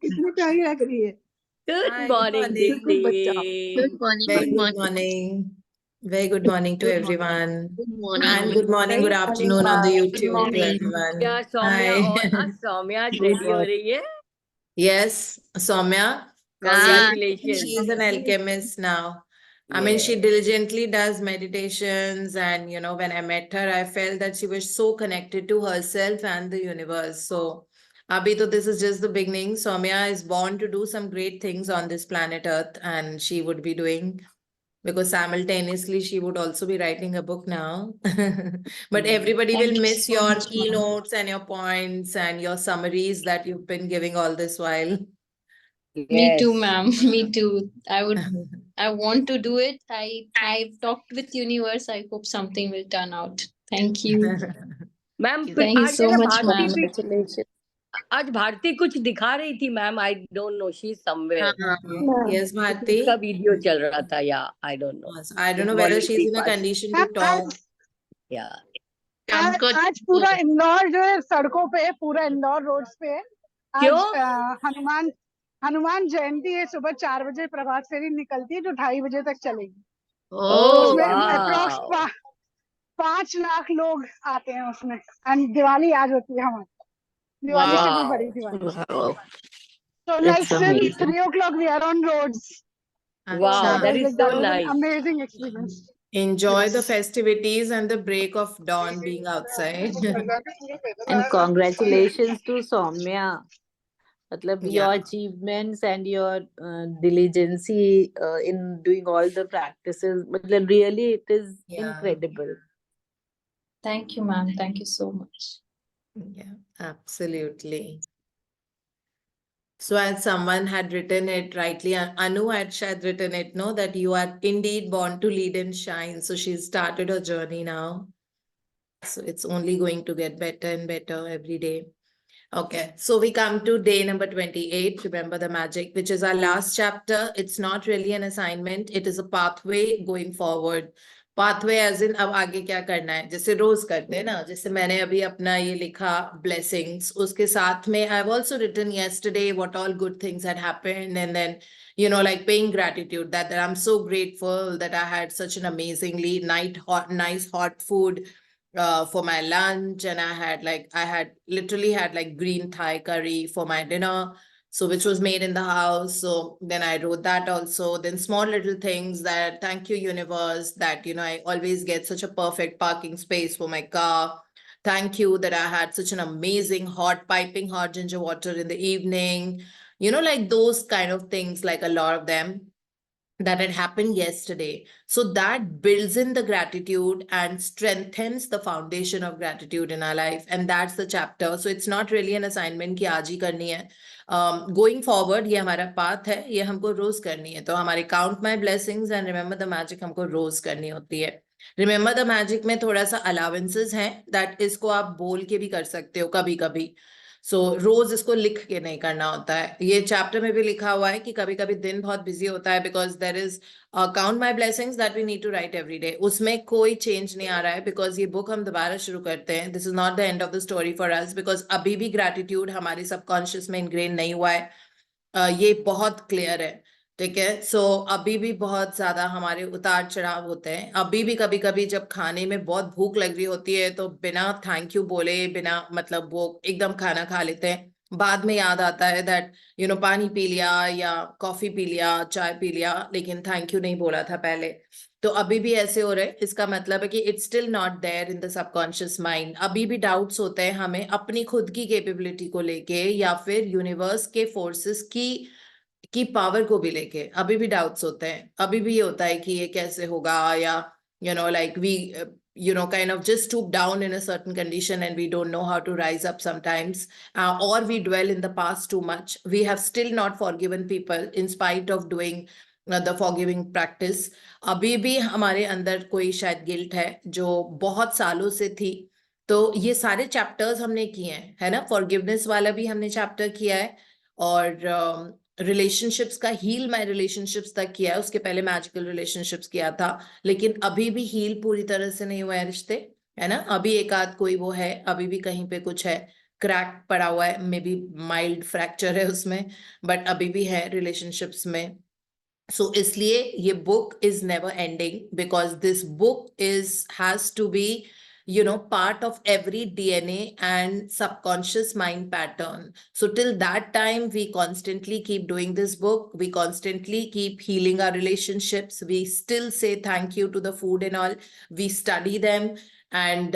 कितनी प्यारी लग रही है। Good Hi, good morning, morning. बिल्कुल बच्चा। Dipti. Good morning. Very Good good morning. morning. Very good morning to Good morning. everyone. Good morning. And good morning, good afternoon on the YouTube to everyone. क्या सौम्या और Hi. आज सौम्या आज Good ready हो morning. रही है? Yes, Soumya, Congratulations. she's an alchemist now. I mean, she diligently does meditations, and when I met her, I felt that she was so connected to herself and the universe. So, Abhi, this is just the beginning. Soumya is born to do some great things on this planet Earth, and she would be doing, because simultaneously she would also be writing a book now. But everybody Thank will you miss so your much, ma'am. keynotes and your points and your summaries that you've been giving all this while. Me too, ma'am. Me too. I want to do it. I've talked with universe. I hope something will turn out. Thank you. Ma'am Thank you आज so है ना much, Bharti ma'am. भी आज भारती कुछ दिखा रही थी ma'am. I don't know, she's somewhere. Yes, Bharti. उसका वीडियो चल रहा था. Yeah, I don't know. I don't know whether she's in a condition to talk. Yeah. आज पूरा इंदौर जो है सड़कों पे, पूरा इंदौर रोड्स पे आज क्यों? हनुमान जयंती है। सुबह 4 बजे प्रभात फेरी निकलती है जो 2:30 बजे तक चलेगी। Oh, उसमें wow. अप्रोक्स 5 लाख लोग आते हैं उसमें। एंड दिवाली आज होती है हमारी, दिवाली से भी बड़ी Diwali. So like since 3 o'clock we are on roads. Wow, that is so nice. Amazing experience. Enjoy the festivities and the break of dawn being outside. And congratulations to Soumya. Matlab, Yeah. your achievements and your diligence in doing all the practices, matlab, really it is incredible. Thank you, ma'am. Thank you so much. Yeah, absolutely. So as someone had written it rightly, Anu had written it, no, that you are indeed born to lead and shine. So she's started her journey now. So it's only going to get better and better every day. Okay, so we come to day number 28, Remember the Magic, which is our last chapter. It's not really an assignment. It is a pathway going forward. Pathway as in अब आगे क्या करना है, जैसे रोज करते हैं ना, जैसे मैंने अभी अपना ये लिखा blessings, उसके साथ में I've also written yesterday what all good things had happened, and then like paying gratitude that I'm so grateful that I had such an amazingly nice hot food for my lunch, and I had literally had like green Thai curry for my dinner, so which was made in the house. So then I wrote that also. Then small little things that thank you universe that I always get such a perfect parking space for my car. Thank you that I had such an amazing piping hot ginger water in the evening, like those kind of things, like a lot of them that had happened yesterday. So that builds in the gratitude and strengthens the foundation of gratitude in our life. And that's the chapter. So it's not really an assignment कि आज ही करनी है. Going forward, ये हमारा path है, ये हमको रोज करनी है. तो हमारे count my blessings and remember the magic हमको रोज करनी होती है. Remember the magic में थोड़ा सा allowances हैं, that इसको आप बोल के भी कर सकते हो कभी कभी. सो रोज इसको लिख के नहीं करना होता है. ये चैप्टर में भी लिखा हुआ है कि कभी कभी दिन बहुत बिजी होता है, because there is count my blessings that we need to write every day. उसमें कोई चेंज नहीं आ रहा है, बिकॉज ये बुक हम दोबारा शुरू करते हैं. This is not the end of the story for us, because अभी भी ग्रेटिट्यूड हमारी सबकॉन्शियस में इनग्रेन नहीं हुआ है. ये बहुत क्लियर है, ठीक है. सो अभी भी बहुत ज्यादा हमारे उतार चढ़ाव होते हैं. अभी भी कभी कभी जब खाने में बहुत भूख लग रही होती है तो बिना थैंक यू बोले, बिना मतलब वो एकदम खाना खा लेते हैं. बाद में याद आता है दैट पानी पी लिया या कॉफी पी लिया, चाय पी लिया, लेकिन थैंक यू नहीं बोला था पहले. तो अभी भी ऐसे हो रहे. इसका मतलब है कि it's still not there in the subconscious mind. अभी भी डाउट्स होते हैं हमें अपनी खुद की कैपेबिलिटी को लेके, या फिर यूनिवर्स के फोर्सेस की पावर को भी लेके अभी भी डाउट्स होते हैं. अभी भी ये होता है कि ये कैसे होगा, या like we kind of just stoop down in a certain condition and we don't know how to rise up sometimes, or we dwell in the past too much. We have still not forgiven people in spite of doing the forgiving practice. अभी भी हमारे अंदर कोई शायद guilt है जो बहुत सालों से थी. तो ये सारे चैप्टर्स हमने किए हैं, है ना. फॉरगिवनेस वाला भी हमने चैप्टर किया है, और रिलेशनशिप्स का हील माय रिलेशनशिप्स तक किया है. उसके पहले मैजिकल रिलेशनशिप्स किया था, लेकिन अभी भी हील पूरी तरह से नहीं हुआ है रिश्ते, है ना. अभी एक आध कोई वो है, अभी भी कहीं पे कुछ है. क्रैक पड़ा हुआ है, मे बी माइल्ड फ्रैक्चर है उसमें, बट अभी भी है रिलेशनशिप्स में. सो इसलिए ये book is never ending, because this book has to be, part of every DNA and subconscious mind pattern. So till that time, we constantly keep doing this book. We constantly keep healing our relationships. We still say thank you to the food and all. We study them. And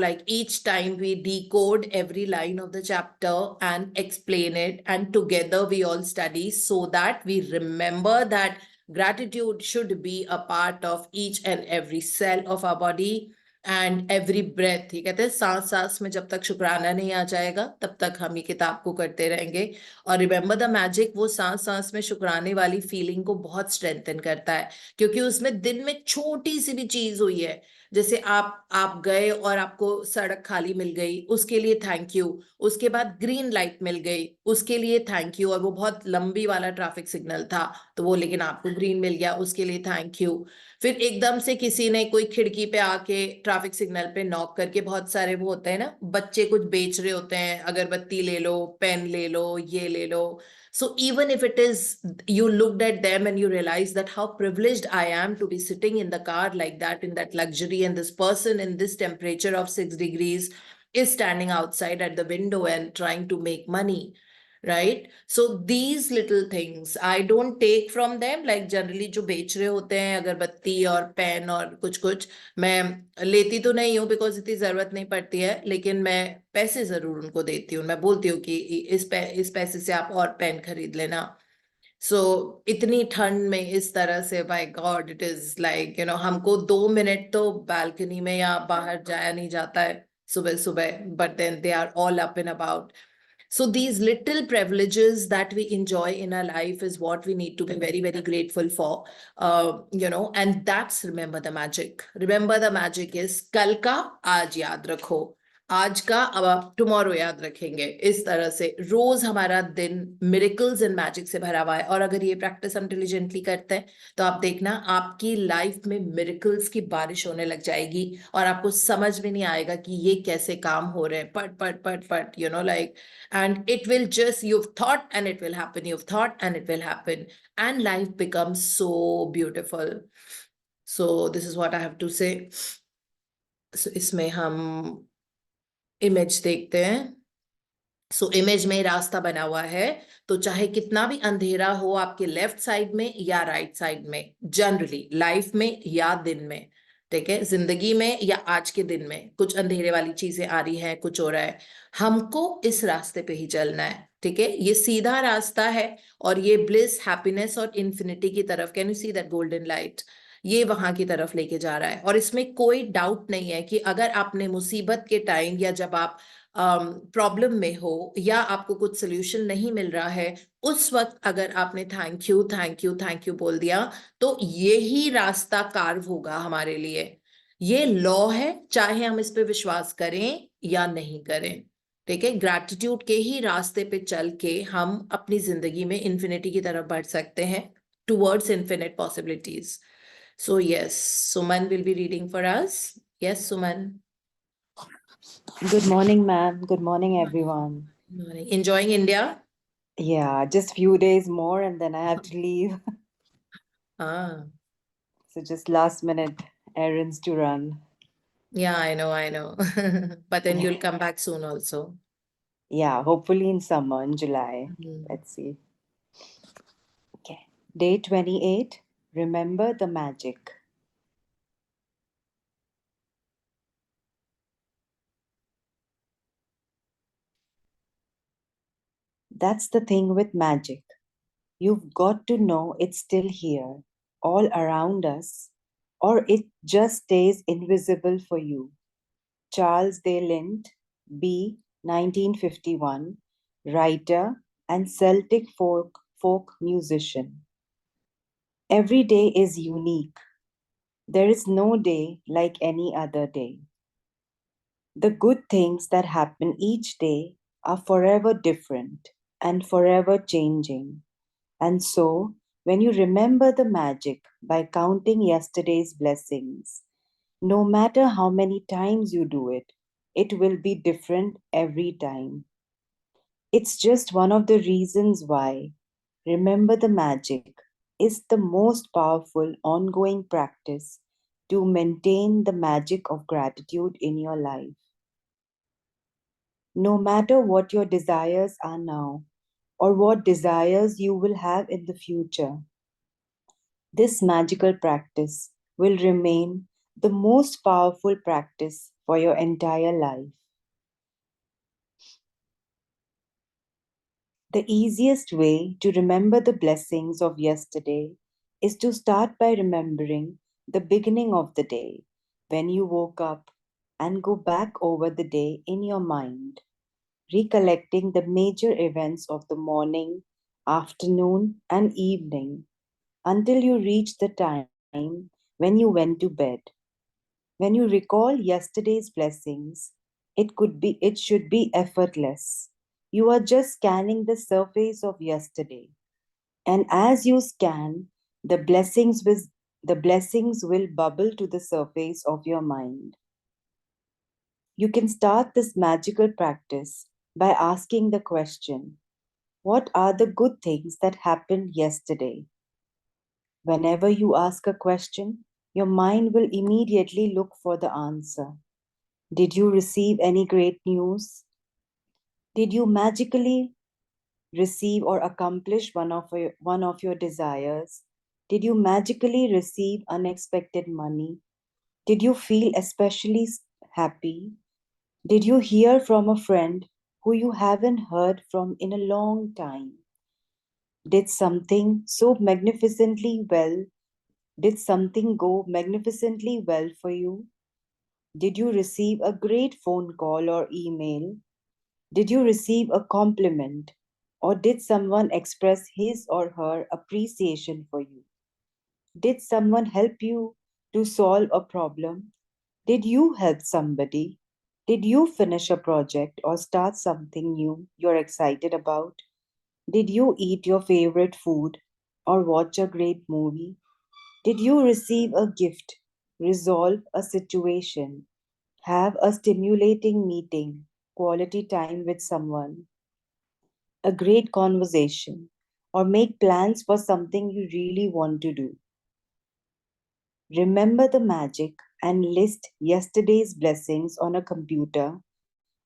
like each time we decode every line of the chapter and explain it, and together we all study, so that we remember that gratitude should be a part of each and every cell of our body and every breath. ये कहते हैं सांस सांस में जब तक शुक्राना नहीं आ जाएगा तब तक हम ये किताब को करते रहेंगे. और रिमेंबर द मैजिक, वो सांस सांस में शुक्राने वाली फीलिंग को बहुत स्ट्रेंथन करता है, क्योंकि उसमें दिन में छोटी सी भी चीज हुई है, जैसे आप गए और आपको सड़क खाली मिल गई, उसके लिए थैंक यू. उसके बाद ग्रीन लाइट मिल गई, उसके लिए थैंक यू, और वो बहुत लंबी वाला ट्रैफिक सिग्नल था, तो वो लेकिन आपको ग्रीन मिल गया, उसके लिए थैंक यू. फिर एकदम से किसी ने कोई खिड़की पे आके ट्रैफिक सिग्नल पे नॉक करके, बहुत सारे वो होते हैं ना, बच्चे कुछ बेच रहे होते हैं, अगरबत्ती ले लो, पेन ले लो, ये ले लो. So even if it is, you looked at them and you realized that how privileged I am to be sitting in the car like that, in that luxury, and this person in this temperature of 6 degrees is standing outside at the window and trying to make money. Right? So these little things I don't take from them. Like generally जो बेच रहे होते हैं अगरबत्ती और pen और कुछ कुछ, मैं लेती तो नहीं हूँ बिकॉज इतनी जरूरत नहीं पड़ती है, लेकिन मैं पैसे जरूर उनको देती हूँ. मैं बोलती हूँ कि इस पैसे से आप और पेन खरीद लेना. सो इतनी ठंड में इस तरह से, by God, it is like हमको 2 मिनट तो बालकनी में या बाहर जाया नहीं जाता है सुबह सुबह, but then they are all up and about. So these little privileges that we enjoy in our life is what we need to be very, very grateful for, and that's remember the magic. Remember the magic is कल का आज याद रखो, आज का अब आप tomorrow याद रखेंगे. इस तरह से रोज हमारा दिन मिरेकल्स एंड मैजिक से भरा हुआ है. और अगर ये प्रैक्टिस हम डिलीजेंटली करते हैं तो आप देखना आपकी लाइफ में मिरेकल्स की बारिश होने लग जाएगी, और आपको समझ में नहीं आएगा कि ये कैसे काम हो रहे हैं. पट पट पट पट, like, and it will just, you've thought and it will happen, you've thought and it will happen, and life becomes so beautiful. So this is what I have to say. So इसमें हम image देखते हैं. So image में रास्ता बना हुआ है, तो चाहे कितना भी अंधेरा हो आपके लेफ्ट साइड में या राइट साइड में, जनरली लाइफ में या दिन में, ठीक है, जिंदगी में या आज के दिन में कुछ अंधेरे वाली चीजें आ रही हैं, कुछ हो रहा है, हमको इस रास्ते पे ही चलना है. ठीक है, ये सीधा रास्ता है, और ये ब्लिस, हैप्पीनेस और इन्फिनिटी की तरफ, can you see that golden light, ये वहां की तरफ लेके जा रहा है. और इसमें कोई डाउट नहीं है कि अगर आपने मुसीबत के टाइम, या जब आप प्रॉब्लम में हो, या आपको कुछ सोल्यूशन नहीं मिल रहा है, उस वक्त अगर आपने thank you thank you thank you बोल दिया, तो यही रास्ता कार्व होगा हमारे लिए. ये लॉ है, चाहे हम इस पे विश्वास करें या नहीं करें. ठीक है, ग्रैटिट्यूड के ही रास्ते पे चल के हम अपनी जिंदगी में इन्फिनिटी की तरफ बढ़ सकते हैं, towards infinite possibilities. So yes, Suman will be reading for us. Yes, Suman. Good morning, ma'am. Good morning, everyone. Morning. Enjoying India? Yeah, just few days more and then I have to leave. Ah. So just last minute errands to run. Yeah, I know. But then you'll come back soon also. Yeah, hopefully in summer, in July. Let's see. Okay. Day 28. Remember the magic. That's the thing with magic. You've got to know it's still here, all around us, or it just stays invisible for you. Charles de Lint, B. 1951, writer and Celtic folk musician. Every day is unique. There is no day like any other day. The good things that happen each day are forever different and forever changing. And so, when you remember the magic by counting yesterday's blessings, no matter how many times you do it, it will be different every time. It's just one of the reasons why Remember the Magic is the most powerful ongoing practice to maintain the magic of gratitude in your life. No matter what your desires are now or what desires you will have in the future, this magical practice will remain the most powerful practice for your entire life. The easiest way to remember the blessings of yesterday is to start by remembering the beginning of the day when you woke up and go back over the day in your mind, recollecting the major events of the morning, afternoon, and evening until you reach the time when you went to bed. When you recall yesterday's blessings, it should be effortless. You are just scanning the surface of yesterday. And as you scan, the blessings will bubble to the surface of your mind. You can start this magical practice by asking the question, what are the good things that happened yesterday? Whenever you ask a question, your mind will immediately look for the answer. Did you receive any great news? Did you magically receive or accomplish one of your desires? Did you magically receive unexpected money? Did you feel especially happy? Did you hear from a friend who you haven't heard from in a long time? Did something so magnificently well? Did something go magnificently well for you? Did you receive a great phone call or email? Did you receive a compliment? Or did someone express his or her appreciation for you? Did someone help you to solve a problem? Did you help somebody? Did you finish a project or start something new you're excited about? Did you eat your favorite food or watch a great movie? Did you receive a gift, resolve a situation, have a stimulating meeting, quality time with someone, a great conversation, or make plans for something you really want to do? Remember the magic and list yesterday's blessings on a computer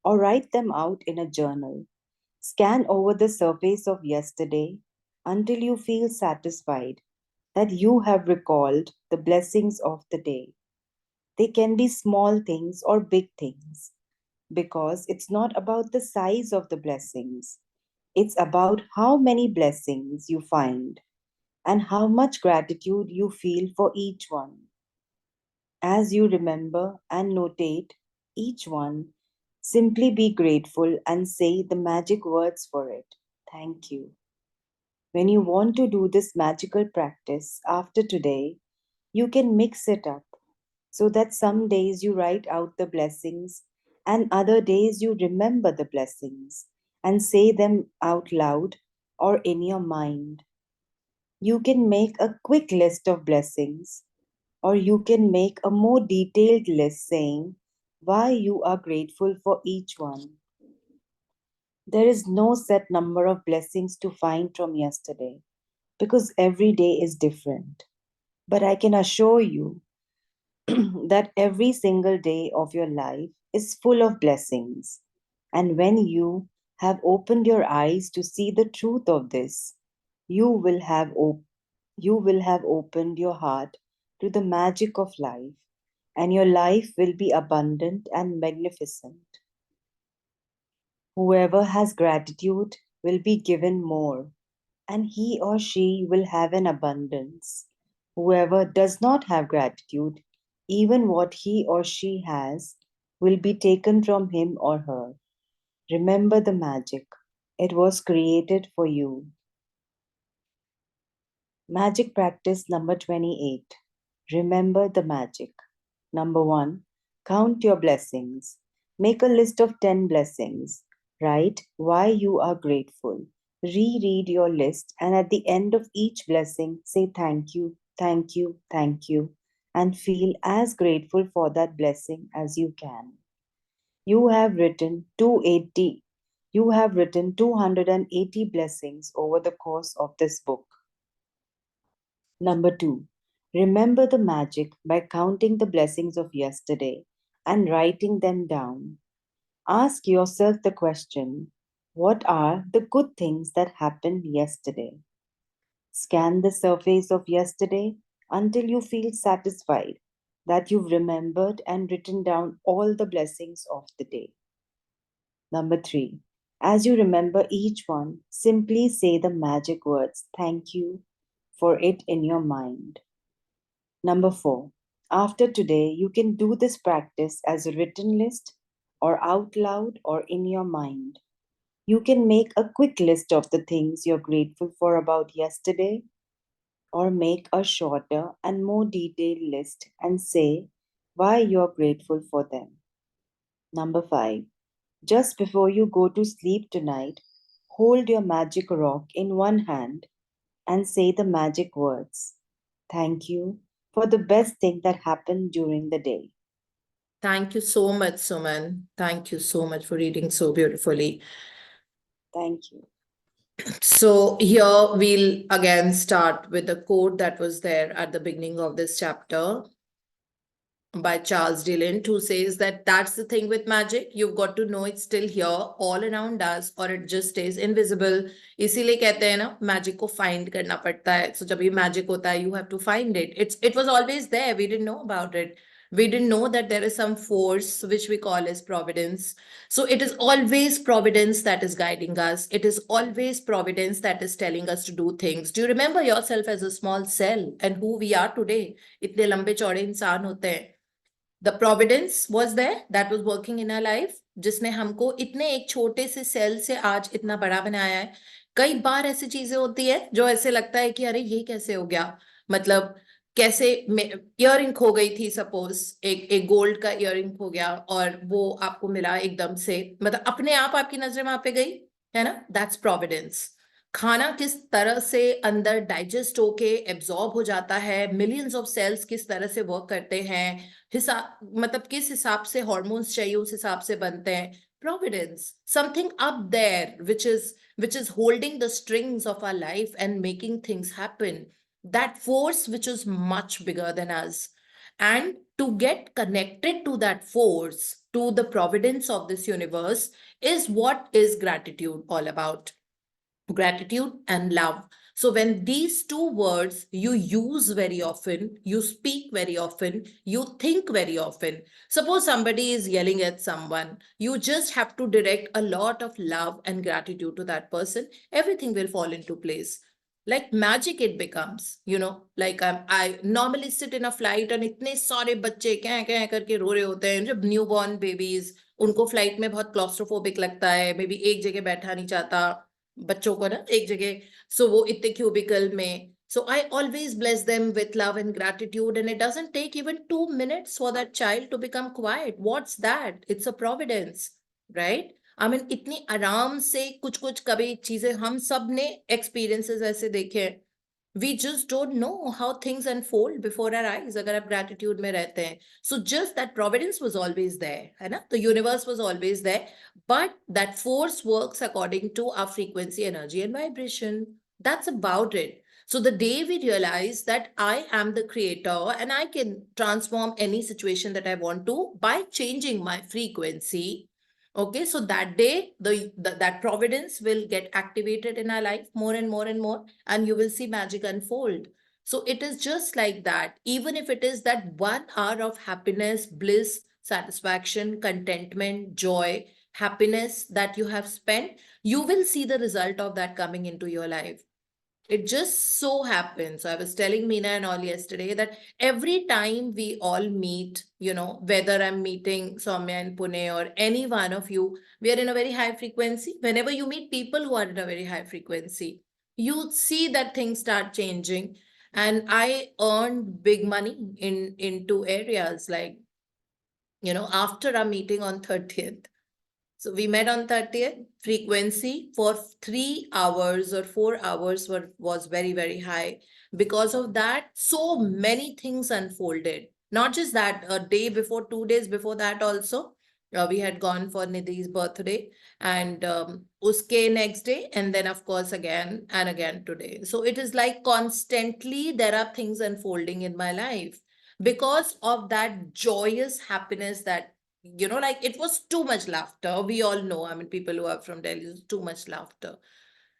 or write them out in a journal. Scan over the surface of yesterday until you feel satisfied that you have recalled the blessings of the day. They can be small things or big things because it's not about the size of the blessings. It's about how many blessings you find and how much gratitude you feel for each one. As you remember and notate each one, simply be grateful and say the magic words for it. Thank you. When you want to do this magical practice after today, you can mix it up so that some days you write out the blessings and other days you remember the blessings and say them out loud or in your mind. You can make a quick list of blessings, or you can make a more detailed list saying why you are grateful for each one. There is no set number of blessings to find from yesterday because every day is different. But I can assure you that every single day of your life is full of blessings. And when you have opened your eyes to see the truth of this, you will have opened your heart to the magic of life, and your life will be abundant and magnificent. Whoever has gratitude will be given more, and he or she will have an abundance. Whoever does not have gratitude, even what he or she has, will be taken from him or her. Remember the magic. It was created for you. Magic practice number 28. Remember the magic. Number 1. Count your blessings. Make a list of 10 blessings. Write why you are grateful. Reread your list, and at the end of each blessing, say thank you, thank you, thank you, and feel as grateful for that blessing as you can. You have written 280 blessings over the course of this book. Number 2. Remember the magic by counting the blessings of yesterday and writing them down. Ask yourself the question, what are the good things that happened yesterday? Scan the surface of yesterday until you feel satisfied that you've remembered and written down all the blessings of the day. Number 3. As you remember each one, simply say the magic words, thank you, for it in your mind. Number 4. After today, you can do this practice as a written list or out loud or in your mind. You can make a quick list of the things you're grateful for about yesterday, or make a shorter and more detailed list and say why you're grateful for them. Number 5. Just before you go to sleep tonight, hold your magic rock in one hand and say the magic words. Thank you for the best thing that happened during the day. Thank you so much, Suman. Thank you so much for reading so beautifully. Thank you. So here we'll again start with the quote that was there at the beginning of this chapter by Charles Dillon, who says that that's the thing with magic. You've got to know it's still here, all around us, or it just stays invisible. इसीलिए कहते हैं ना magic को find करना पड़ता है. So जब ये magic होता है, you have to find it. It was always there. We didn't know about it. We didn't know that there is some force which we call as providence. So it is always providence that is guiding us. It is always providence that is telling us to do things. Do you remember yourself as a small cell and who we are today? इतने लंबे चौड़े इंसान होते हैं. The providence was there that was working in our life, जिसने हमको इतने एक छोटे से सेल से आज इतना बड़ा बनाया है. कई बार ऐसी चीजें होती है जो ऐसे लगता है कि अरे ये कैसे हो गया, मतलब कैसे इयररिंग खो गई थी, सपोज एक गोल्ड का इयररिंग हो गया और वो आपको मिला एकदम से, मतलब अपने आप आपकी नजर वहां पे गई है ना. That's Providence. खाना किस तरह से अंदर डाइजेस्ट होके एब्जॉर्ब हो जाता है, मिलियंस ऑफ सेल्स किस तरह से वर्क करते हैं, हिसाब मतलब किस हिसाब से हार्मोन्स चाहिए उस हिसाब से बनते हैं. Providence, something up there which is holding the strings of our life and making things happen. That force which is much bigger than us. And to get connected to that force, to the providence of this universe, is what is gratitude all about. Gratitude and love. So when these two words you use very often, you speak very often, you think very often. Suppose somebody is yelling at someone, you just have to direct a lot of love and gratitude to that person. Everything will fall into place. Like magic it becomes, like I normally sit in a flight and इतने सारे बच्चे क्या करके रो रहे होते हैं. जब newborn babies, उनको फ्लाइट में बहुत क्लॉस्ट्रोफोबिक लगता है, मे बी एक जगह बैठा नहीं चाहता बच्चों को ना एक जगह, सो वो इतने क्यूबिकल में. So I always bless them with love and gratitude, and it doesn't take even 2 minutes for that child to become quiet. What's that? It's a providence, right? I mean, इतनी आराम से कुछ कभी चीजें हम सब ने experiences ऐसे देखे हैं. We just don't know how things unfold before our eyes अगर आप gratitude में रहते हैं. So just that providence was always there, है ना? The universe was always there, but that force works according to our frequency, energy, and vibration. That's about it. So the day we realize that I am the creator and I can transform any situation that I want to by changing my frequency. Okay, so that day, that providence will get activated in our life more and more and more, and you will see magic unfold. So it is just like that. Even if it is that 1 hour of happiness, bliss, satisfaction, contentment, joy, happiness that you have spent, you will see the result of that coming into your life. It just so happens. I was telling Meena and all yesterday that every time we all meet, whether I'm meeting Soumya in Pune or any one of you, we are in a very high frequency. Whenever you meet people who are in a very high frequency, you see that things start changing. And I earned big money in 2 areas, like, after our meeting on 30th. So we met on 30th. Frequency for 3 hours or 4 hours was very, very high. Because of that, so many things unfolded. Not just that, a day before, 2 days before that also, We had gone for Nidhi's birthday, and uske next day, and then of course again and again today. So it is like constantly there are things unfolding in my life because of that joyous happiness that, like it was too much laughter. We all know, I mean, people who are from Delhi, too much laughter.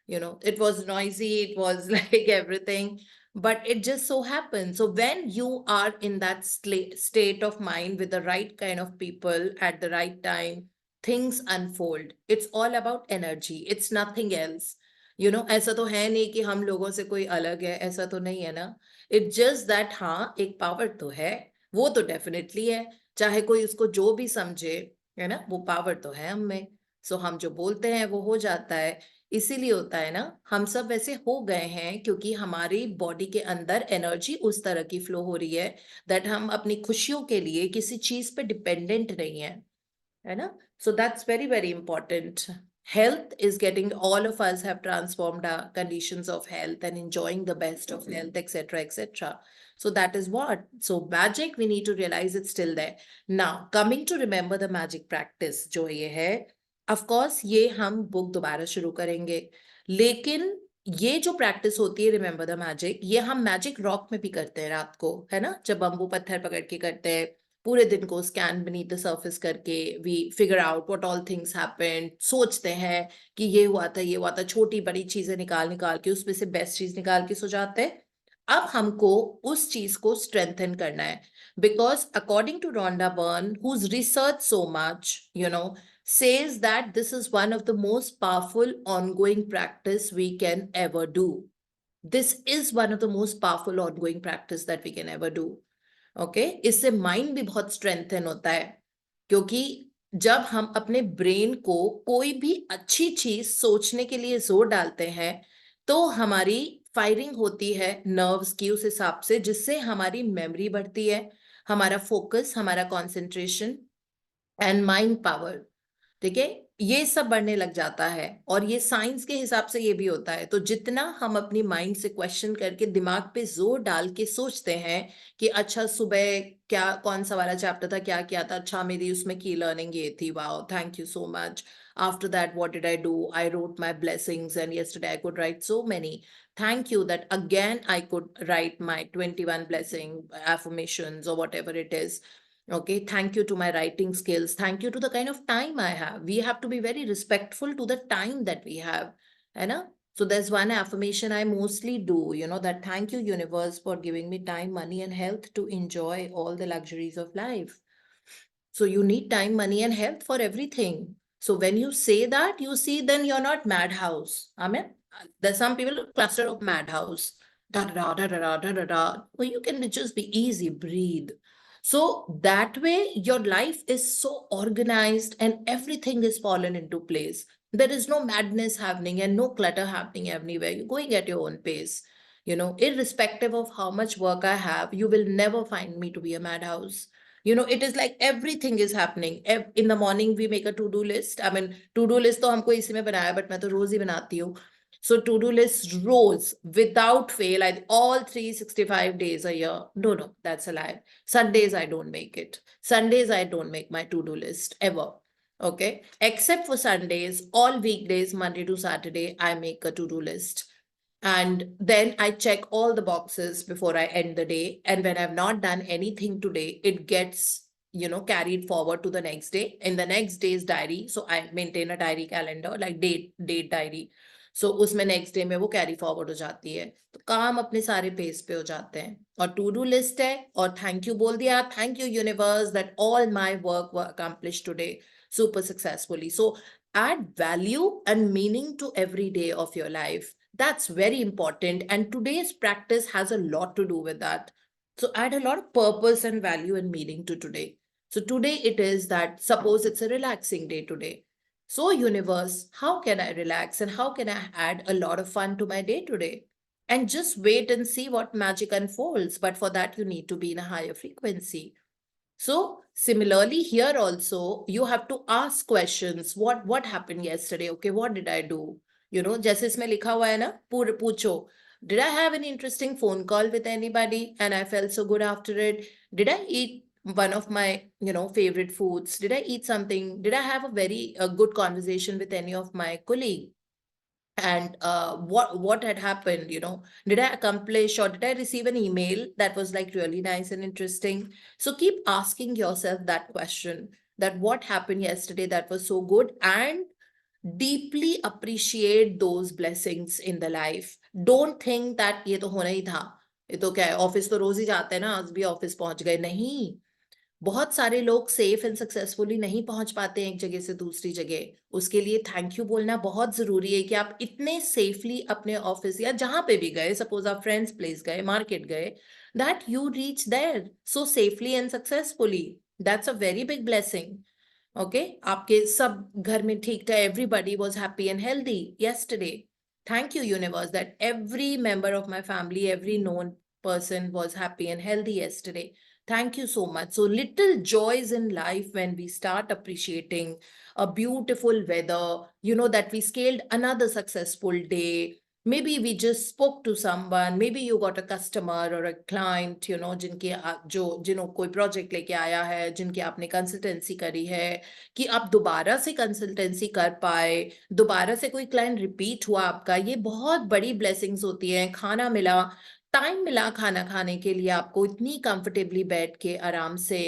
It was noisy, it was like everything, but it just so happened. So when you are in that state of mind with the right kind of people at the right time, things unfold. It's all about energy, it's nothing else. ऐसा तो है नहीं कि हम लोगों से कोई अलग है, ऐसा तो नहीं है ना. It's just that हाँ, एक पावर तो है, वो तो डेफिनेटली है, चाहे कोई उसको जो भी समझे, है ना, वो पावर तो है हम में. सो हम जो बोलते हैं वो हो जाता है. इसीलिए होता है ना, हम सब वैसे हो गए हैं क्योंकि हमारी बॉडी के अंदर एनर्जी उस तरह की फ्लो हो रही है दैट हम अपनी खुशियों के लिए किसी चीज पे डिपेंडेंट नहीं है ना. सो that's very very important. Health is getting, all of us have transformed our conditions of health and enjoying the best of health, etc., etc. So that is what. So magic, we need to realize it's still there. Now, coming to remember the magic practice, जो ये है, of course, ये हम book दोबारा शुरू करेंगे, लेकिन ये जो प्रैक्टिस होती है रिमेंबर द मैजिक, ये हम मैजिक रॉक में भी करते हैं रात को, है ना, जब बम्बू पत्थर पकड़ के करते हैं, पूरे दिन को स्कैन बीनीथ द सर्फेस करके we figure out what all things happened, सोचते हैं कि ये हुआ था, छोटी बड़ी चीजें निकाल निकाल के उसमें से बेस्ट चीज निकाल के सो जाते हैं. अब हमको उस चीज को स्ट्रेंथन करना है, because according to Rhonda Byrne, whose research so much, says that this is one of the most powerful ongoing practice we can ever do. This is one of the most powerful ongoing practice that we can ever do. Okay, इससे mind भी बहुत strengthen होता है, क्योंकि जब हम अपने brain को कोई भी अच्छी चीज सोचने के लिए जोर डालते हैं तो हमारी फायरिंग होती है नर्व्स की उस हिसाब से, जिससे हमारी मेमोरी बढ़ती है, हमारा फोकस, हमारा कॉन्सेंट्रेशन एंड माइंड पावर, ठीक है, ये सब बढ़ने लग जाता है. और ये साइंस के हिसाब से ये भी होता है. तो जितना हम अपनी माइंड से क्वेश्चन करके दिमाग पे जोर डाल के सोचते हैं कि अच्छा सुबह क्या, कौन सा वाला चैप्टर था, क्या किया था, अच्छा मेरी उसमें की लर्निंग ये थी, wow thank you so much. After that what did I do, I wrote my blessings and yesterday I could right so many. Thank you that again I could write my 21 blessing affirmations or whatever it is. Okay, thank you to my writing skills. Thank you to the kind of time I have. We have to be very respectful to the time that we have. Hai na? So there's one affirmation I mostly do, that thank you, universe, for giving me time, money, and health to enjoy all the luxuries of life. So you need time, money, and health for everything. So when you say that, you see, then you're not madhouse. Amen. There's some people cluster of madhouse. Da da da da da da da da. Well, you can just be easy, breathe. So that way, your life is so organized and everything is fallen into place. There is no madness happening and no clutter happening everywhere. You're going at your own pace. Irrespective of how much work I have, you will never find me to be a madhouse. It is like everything is happening. In the morning, we make a to-do list. I mean, to-do list तो हमको इसी में बनाया, but मैं तो रोज ही बनाती हूँ. So to-do list rows without fail, all 365 days a year. No, that's a lie. Sundays, I don't make it. Sundays, I don't make my to-do list ever. Okay. Except for Sundays, all weekdays, Monday to Saturday, I make a to-do list. And then I check all the boxes before I end the day. And when I've not done anything today, it gets, carried forward to the next day. In the next day's diary, so I maintain a diary calendar, like date diary. So उसमें next day में वो carry forward हो जाती है. तो काम अपने सारे pace पे हो जाते हैं. और to do list है, और thank you बोल दिया, thank you universe that all my work were accomplished today super successfully. So add value and meaning to every day of your life. That's very important. And today's practice has a lot to do with that. So add a lot of purpose and value and meaning to today. So today it is that, suppose it's a relaxing day today. So universe, how can I relax and how can I add a lot of fun to my day today? And just wait and see what magic unfolds. But for that, you need to be in a higher frequency. So similarly here also, you have to ask questions. What happened yesterday? Okay, what did I do? जैसे इसमें लिखा हुआ है ना, पूछो, did I have an interesting phone call with anybody and I felt so good after it? Did I eat one of my, favorite foods? Did I eat something? Did I have a very good conversation with any of my colleague? And what had happened, did I accomplish, or did I receive an email that was like really nice and interesting? So keep asking yourself that question, that what happened yesterday that was so good, and deeply appreciate those blessings in the life. Don't think that ये तो होना ही था, ये तो क्या है, office तो रोज ही जाते हैं ना, आज भी ऑफिस पहुंच गए, नहीं। बहुत सारे लोग सेफ एंड सक्सेसफुली नहीं पहुंच पाते हैं एक जगह से दूसरी जगह। उसके लिए थैंक यू बोलना बहुत जरूरी है कि आप इतने सेफली अपने ऑफिस या जहां पे भी गए, सपोज आप फ्रेंड्स प्लेस गए, मार्केट गए, that you reach there so safely and successfully. That's a very big blessing. Okay, आपके सब घर में ठीक था, everybody was happy and healthy yesterday. Thank you, universe, that every member of my family, every known person was happy and healthy yesterday. Thank you so much. So little joys in life when we start appreciating a beautiful weather, that we scaled another successful day. Maybe we just spoke to someone, maybe you got a customer or a client, जिनके जिन्हों कोई project लेके आया है, जिनकी आपने consultancy करी है, कि आप दोबारा से कंसल्टेंसी कर पाए, दोबारा से कोई क्लाइंट रिपीट हुआ आपका, ये बहुत बड़ी ब्लेसिंग्स होती हैं। खाना मिला, टाइम मिला खाना खाने के लिए आपको, इतनी कंफर्टेबली बैठ के आराम से।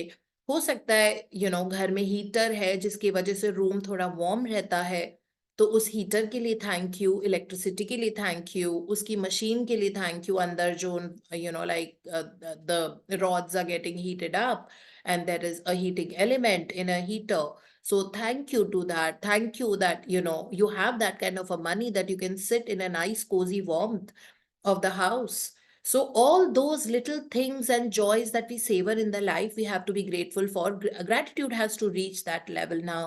हो सकता है घर में हीटर है जिसकी वजह से रूम थोड़ा वार्म रहता है, तो उस हीटर के लिए थैंक यू, इलेक्ट्रिसिटी के लिए थैंक यू, उसकी मशीन के लिए थैंक यू, अंदर जो like the rods are getting heated up and there is a heating element in a heater. So thank you to that. Thank you that you have that kind of a money that you can sit in a nice cozy warmth of the house. So all those little things and joys that we savor in the life, we have to be grateful for. Gratitude has to reach that level now,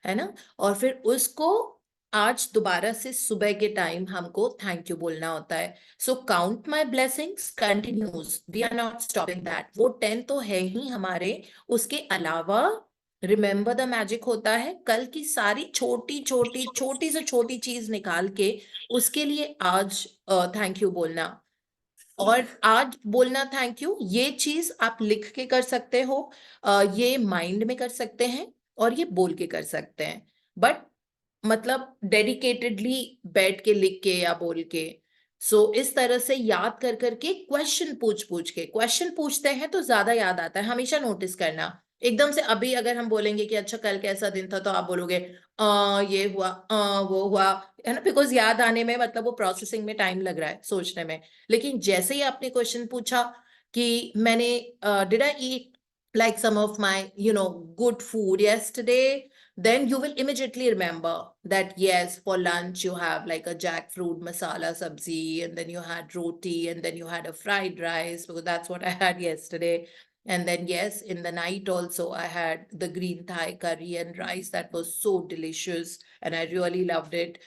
है ना? और फिर उसको आज दोबारा से सुबह के टाइम हमको थैंक यू बोलना होता है। So count my blessings continues, we are not stopping that. वो 10 तो है ही हमारे, उसके अलावा रिमेंबर द मैजिक होता है। कल की सारी छोटी छोटी छोटी से छोटी चीज निकाल के उसके लिए आज थैंक यू बोलना, और आज बोलना थैंक यू, ये चीज आप लिख के कर सकते हो, ये माइंड में कर सकते हैं, और ये बोल के कर सकते हैं। बट मतलब डेडिकेटेडली बैठ के लिख के या बोल के। सो इस तरह से याद कर करके क्वेश्चन पूछ के, क्वेश्चन पूछते हैं तो ज्यादा याद आता है। हमेशा नोटिस करना, एकदम से अभी अगर हम बोलेंगे कि अच्छा कल कैसा दिन था, तो आप बोलोगे ये हुआ, वो हुआ, है ना, बिकॉज याद आने में मतलब वो प्रोसेसिंग में टाइम लग रहा है, सोचने में। लेकिन जैसे ही आपने क्वेश्चन पूछा कि मैंने did I eat like some of my good food yesterday, then you will immediately remember that yes, for lunch you have like a jackfruit masala sabzi, and then you had roti, and then you had a fried rice, because that's what I had yesterday. And then yes, in the night also I had the green Thai curry and rice that was so delicious and I really loved it.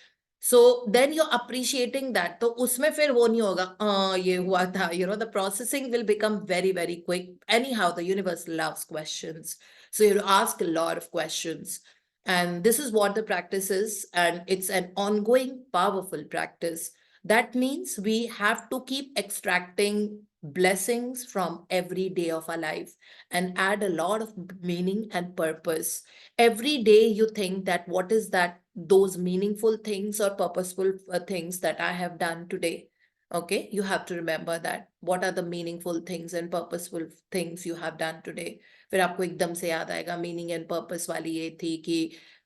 So then you're appreciating that, तो उसमें फिर वो नहीं होगा ये हुआ था, the processing will become very very quick. Anyhow, the universe loves questions, so you ask a lot of questions, and this is what the practice is, and it's an ongoing powerful practice. That means we have to keep extracting blessings from every day of our life and add a lot of meaning and purpose. Every day you think that what is that, those meaningful things or purposeful things that I have done today. Okay, you have to remember that. What are the meaningful things and purposeful things you have done today? फिर आपको एकदम से याद आएगा meaning and purpose वाली ये थी कि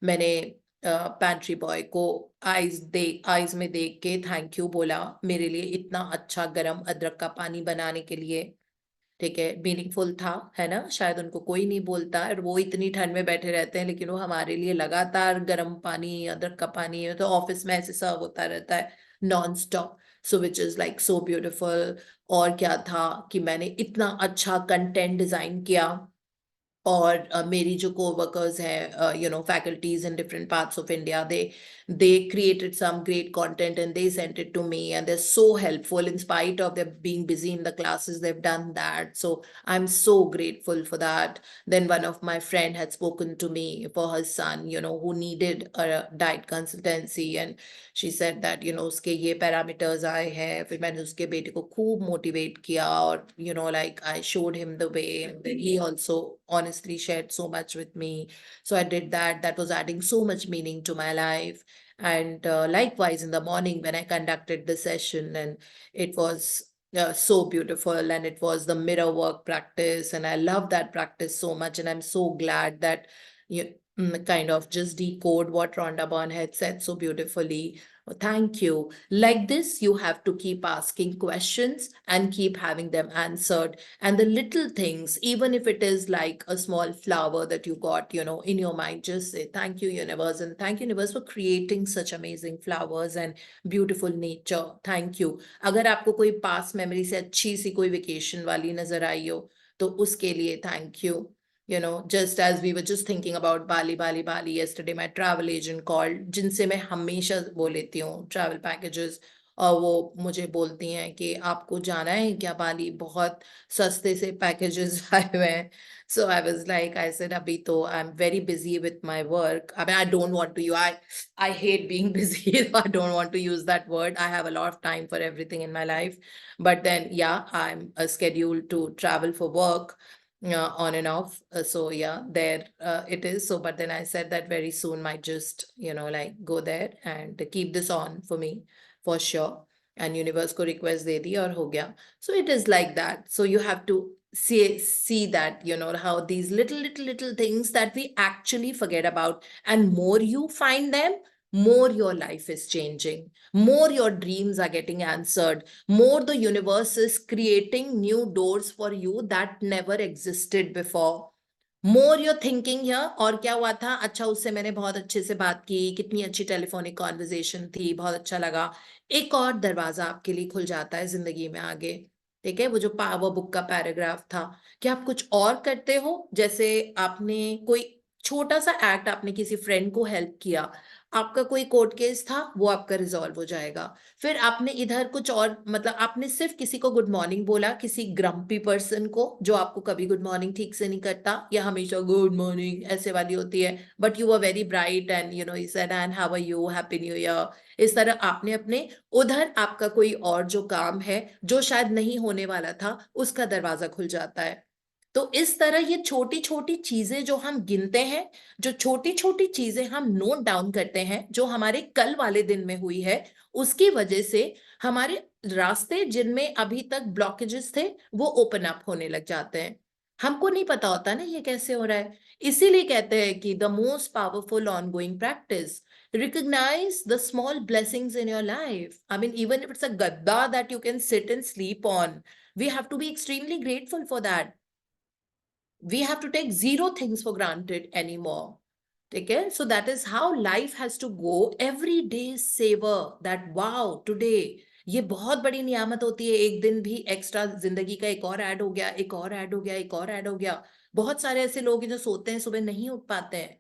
मैंने पैंट्री बॉय को आईज में देख के थैंक यू बोला, मेरे लिए इतना अच्छा गरम अदरक का पानी बनाने के लिए। ठीक है, मीनिंगफुल था, है ना? शायद उनको कोई नहीं बोलता और वो इतनी ठंड में बैठे रहते हैं, लेकिन वो हमारे लिए लगातार गर्म पानी, अदरक का पानी, तो ऑफिस में ऐसे सर्व होता रहता है non stop. So which is like so beautiful. और क्या था कि मैंने इतना अच्छा कंटेंट डिजाइन किया और मेरी जो co-workers हैं, faculties in different parts of India, they created some great content and they sent it to me, and they're so helpful in spite of them being busy in the classes. They've done that, so I'm so grateful for that. Then one of my friend had spoken to me for her son, who needed a diet consultancy, and she said that उसके ये parameters आए हैं. फिर मैंने उसके बेटे को खूब motivate किया, और like I showed him the way, and then he also honestly shared so much with me. So I did that. That was adding so much meaning to my life. And likewise, in the morning when I conducted the session, and it was so beautiful, and it was the mirror work practice, and I love that practice so much. And I'm so glad that you kind of just decode what Rhonda Byrne had said so beautifully. Thank you. Like this, you have to keep asking questions and keep having them answered. And the little things, even if it is like a small flower that you got, in your mind, just say, thank you, universe. And thank you, universe, for creating such amazing flowers and beautiful nature. Thank you. अगर आपको कोई past memory से अच्छी सी कोई vacation वाली नजर आई हो, तो उसके लिए thank you. Just as we were just thinking about Bali yesterday, my travel agent called, जिनसे मैं हमेशा वो लेती हूँ travel packages, और वो मुझे बोलती हैं कि आपको जाना है क्या बाली, बहुत सस्ते से पैकेजेस आए हुए हैं. So I was like, I said, अभी तो I'm very busy with my work. I mean, I don't want to, I hate being busy. I don't want to use that word. I have a lot of time for everything in my life. But then, yeah, I'm scheduled to travel for work. On and off. So yeah, there it is. So, but then I said that very soon might just, like go there and keep this on for me for sure. And universe को request दे दी और हो गया. So it is like that. So you have to see that, how these little things that we actually forget about, and more you find them, more your life is changing, more your dreams are getting answered, more the universe is creating new doors for you that never existed before. More you're thinking here, और क्या हुआ था, अच्छा उससे मैंने बहुत अच्छे से बात की, कितनी अच्छी टेलीफोनिक कॉन्वर्जेशन थी, बहुत अच्छा लगा. एक और दरवाजा आपके लिए खुल जाता है जिंदगी में आगे. ठीक है, वो जो पावर बुक का पैराग्राफ था कि आप कुछ और करते हो, जैसे आपने कोई छोटा सा एक्ट, आपने किसी फ्रेंड को हेल्प किया, आपका कोई कोर्ट केस था, वो आपका रिजॉल्व हो जाएगा. फिर आपने इधर कुछ और, मतलब आपने सिर्फ किसी को गुड मॉर्निंग बोला, किसी ग्रम्पी पर्सन को जो आपको कभी गुड मॉर्निंग ठीक से नहीं करता, या हमेशा गुड मॉर्निंग ऐसे वाली होती है, but you are very bright and he said and how are you, happy new year. इस तरह आपने अपने उधर आपका कोई और जो काम है जो शायद नहीं होने वाला था, उसका दरवाजा खुल जाता है. तो इस तरह ये छोटी छोटी चीजें जो हम गिनते हैं, जो छोटी छोटी चीजें हम नोट डाउन करते हैं, जो हमारे कल वाले दिन में हुई है, उसकी वजह से हमारे रास्ते जिनमें अभी तक ब्लॉकेजेस थे, वो ओपन अप होने लग जाते हैं. हमको नहीं पता होता ना ये कैसे हो रहा है. इसीलिए कहते हैं कि the most powerful ongoing practice, recognize the small blessings in your life. I mean, even if it's a gadda that you can sit and sleep on, we have to be extremely grateful for that. We have to take zero things for granted anymore. Okay, so that is how life has to go. Every day savor that. Wow, today ये बहुत बड़ी नियामत होती है. एक दिन भी extra जिंदगी का एक और ऐड हो गया, एक और ऐड हो गया, एक और ऐड हो गया. बहुत सारे ऐसे लोग हैं जो सोते हैं, सुबह नहीं उठ पाते हैं.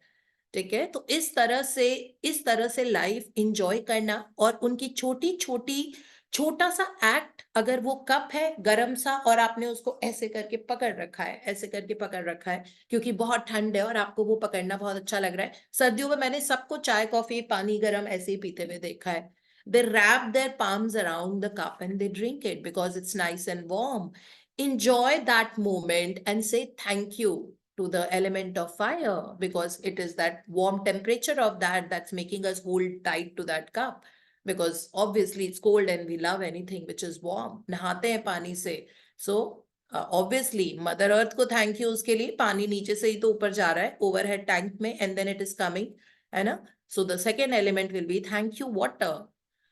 ठीक है, तो इस तरह से लाइफ इंजॉय करना, और उनकी छोटी छोटी, छोटा सा एक्ट, अगर वो कप है गरम सा और आपने उसको ऐसे करके पकड़ रखा है, ऐसे करके पकड़ रखा है, क्योंकि बहुत ठंड है और आपको वो पकड़ना बहुत अच्छा लग रहा है. सर्दियों में मैंने सबको चाय कॉफी पानी गरम ऐसे ही पीते हुए देखा है. They wrap their palms around the cup and they drink it because it's nice and warm. Enjoy that moment and say thank you to the element of fire, because it is that warm temperature of that that's making us hold tight to that cup, because obviously it's cold and we love anything which is warm. नहाते हैं पानी से. So obviously mother earth को thank you उसके लिए. पानी नीचे से ही तो ऊपर जा रहा है overhead tank में, and then it is coming, है ना. So the second element will be thank you water.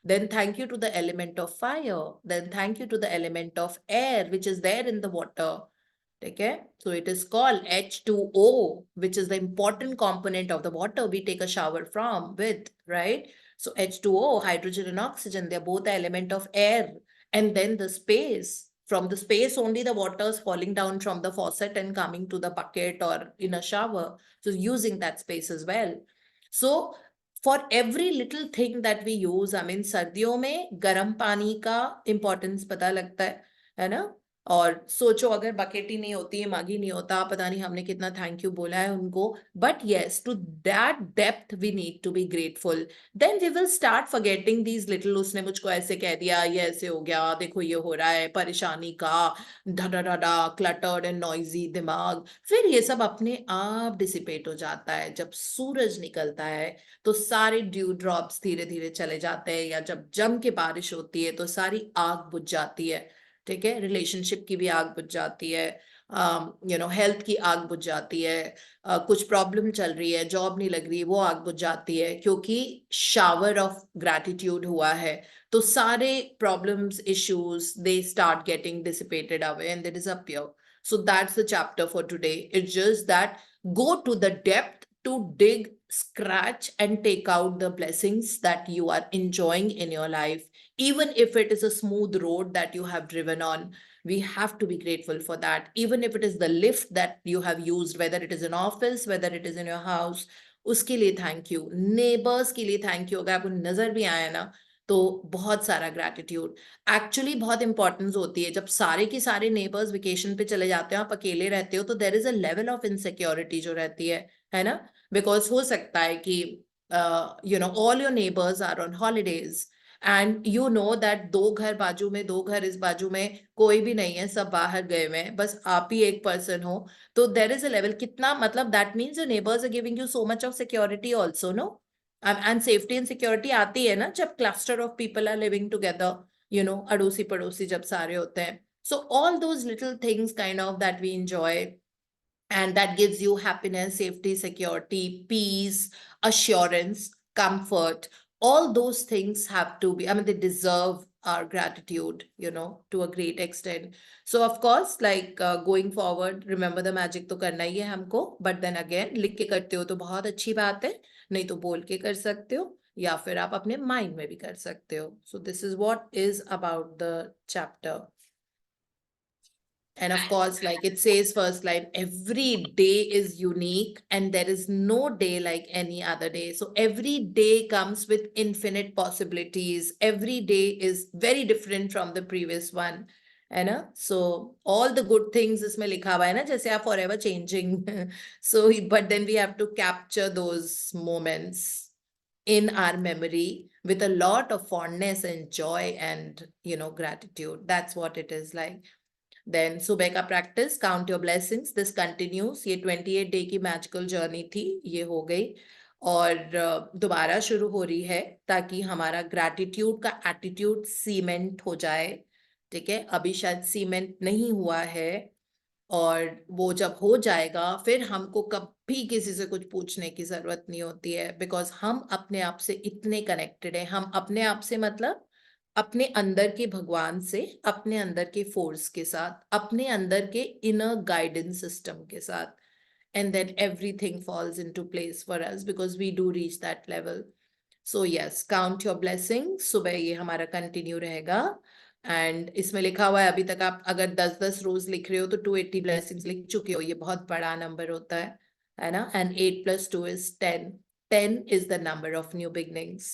Then thank you to the element of fire. Then thank you to the element of air which is there in the water. Okay, so it is called H2O, which is the important component of the water we take a shower from with, right? So H2O, hydrogen and oxygen, they're both the element of air. And then the space from the space only the water is falling down from the faucet and coming to the bucket or in a shower. So using that space as well. So for every little thing that we use, I mean, सर्दियों में गर्म पानी का importance पता लगता है ना? और सोचो अगर बकेट ही नहीं होती, मग ही नहीं होता, पता नहीं हमने कितना थैंक यू बोला है उनको. But yes, to that depth we need to be grateful. Then we will start forgetting these little, उसने मुझको ऐसे कह दिया, ये ऐसे हो गया, देखो ये हो रहा है, परेशानी का ढा क्लटर्ड एंड नॉइजी दिमाग. फिर ये सब अपने आप डिसिपेट हो जाता है. जब सूरज निकलता है तो सारे ड्यू ड्रॉप्स धीरे धीरे चले जाते हैं, या जब जम के बारिश होती है तो सारी आग बुझ जाती है. ठीक है, रिलेशनशिप की भी आग बुझ जाती है, हेल्थ की आग बुझ जाती है, कुछ प्रॉब्लम चल रही है, जॉब नहीं लग रही, वो आग बुझ जाती है, क्योंकि शावर ऑफ ग्रैटिट्यूड हुआ है. तो सारे problems, issues, they start getting dissipated away and they disappear. So that's the chapter for today. It's just that go to the depth to dig, scratch and take out the blessings that you are enjoying in your life. Even if it is a smooth road that you have driven on, we have to be grateful for that. Even if it is the lift that you have used, whether it is in office, whether it is in your house, उसके लिए thank you. Neighbors के लिए thank you. अगर आपको नजर भी आया ना, तो बहुत सारा ग्रैटिट्यूड. एक्चुअली बहुत इंपॉर्टेंस होती है. जब सारे के सारे नेबर्स वेकेशन पे चले जाते हो, आप अकेले रहते हो, तो there is a level of insecurity जो रहती है ना? बिकॉज हो सकता है कि all your neighbours are on holidays and you know that 2 घर बाजू में, 2 घर इस बाजू में कोई भी नहीं है, सब बाहर गए हुए हैं, बस आप ही एक पर्सन हो. तो देयर इज अ लेवल, कितना मतलब that means your neighbours are giving you so much of security also, no? And safety and security आती है ना जब cluster of people are living together, अड़ोसी पड़ोसी जब सारे होते हैं. So all those little things kind of that we enjoy, and that gives you happiness, safety, security, peace, assurance, comfort. All those things have to be, I mean, they deserve our gratitude, to a great extent. So of course, like going forward, remember the magic तो करना ही है हमको, but then again लिख के करते हो तो बहुत अच्छी बात है, नहीं तो बोल के कर सकते हो, या फिर आप अपने माइंड में भी कर सकते हो. So this is what is about the chapter. And of course, like it says first line, every day is unique and there is no day like any other day. So every day comes with infinite possibilities. Every day is very different from the previous one. है ना? So all the good things इसमें लिखा हुआ है ना, जैसे आप forever changing. So but then we have to capture those moments in our memory with a lot of fondness and joy and gratitude. That's what it is like. Then सुबह का practice, count your blessings, this continues. ये 28 day की magical journey थी, ये हो गई, और दोबारा शुरू हो रही है ताकि हमारा gratitude का attitude cement हो जाए. ठीक है, अभी शायद सीमेंट नहीं हुआ है, और वो जब हो जाएगा फिर हमको कभी किसी से कुछ पूछने की जरूरत नहीं होती है, बिकॉज हम अपने आप से इतने कनेक्टेड हैं. हम अपने आप से मतलब अपने अंदर के भगवान से, अपने अंदर के फोर्स के साथ, अपने अंदर के इनर गाइडेंस सिस्टम के साथ, and then everything falls into place for us because we do reach that level. So yes, count your blessings. सुबह ये हमारा कंटिन्यू रहेगा. एंड इसमें लिखा हुआ है, अभी तक आप अगर 10-10 रोज लिख रहे हो तो 280 ब्लेसिंग्स लिख चुके हो. ये बहुत बड़ा नंबर होता है ना? And 8 + 2 is 10. 10 is the number of new beginnings.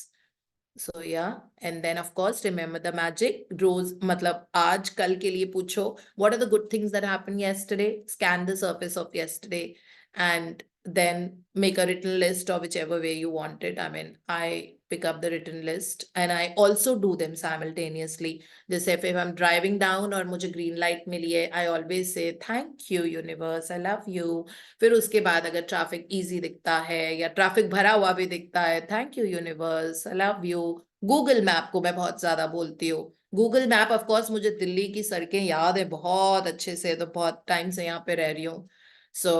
So yeah, and then of course remember the magic. रोज मतलब आज कल के लिए पूछो, what are the good things that happened yesterday? Scan the surface of yesterday and then make a written list of whichever way you want it. I mean, I pick up the written list and I also do them simultaneously. जैसे if I'm driving down और मुझे green light मिली है, I always say thank you universe, I love you. फिर उसके बाद अगर traffic easy दिखता है या ट्रैफिक भरा हुआ भी दिखता है, thank you universe, I love you. Google map को मैं बहुत ज्यादा बोलती हूँ. गूगल मैप ऑफ कोर्स मुझे दिल्ली की सड़कें याद है बहुत अच्छे से, तो बहुत टाइम से यहाँ पे रह रही हूँ. So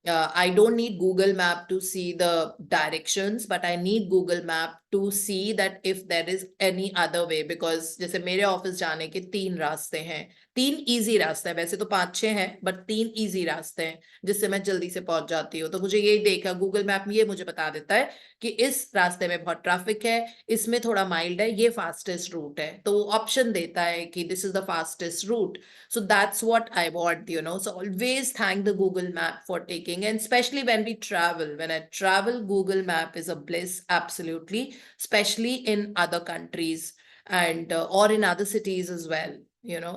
I don't need Google Map to see the directions, but I need Google Map to see that if there is any other way, because जैसे मेरे ऑफिस जाने के 3 रास्ते हैं, 3 इजी रास्ते हैं, वैसे तो 5-6 हैं बट 3 इजी रास्ते हैं जिससे मैं जल्दी से पहुंच जाती हूँ। तो मुझे यही देखा गूगल मैप में, ये मुझे बता देता है कि इस रास्ते में बहुत ट्रैफिक है, इसमें थोड़ा माइल्ड है, ये फास्टेस्ट रूट है, तो वो ऑप्शन देता है कि this is the fastest route. So that's what I want, so always thank the Google map for taking, and especially when we travel, when I travel, Google map is a bliss, absolutely, especially in other countries and or in other cities as well.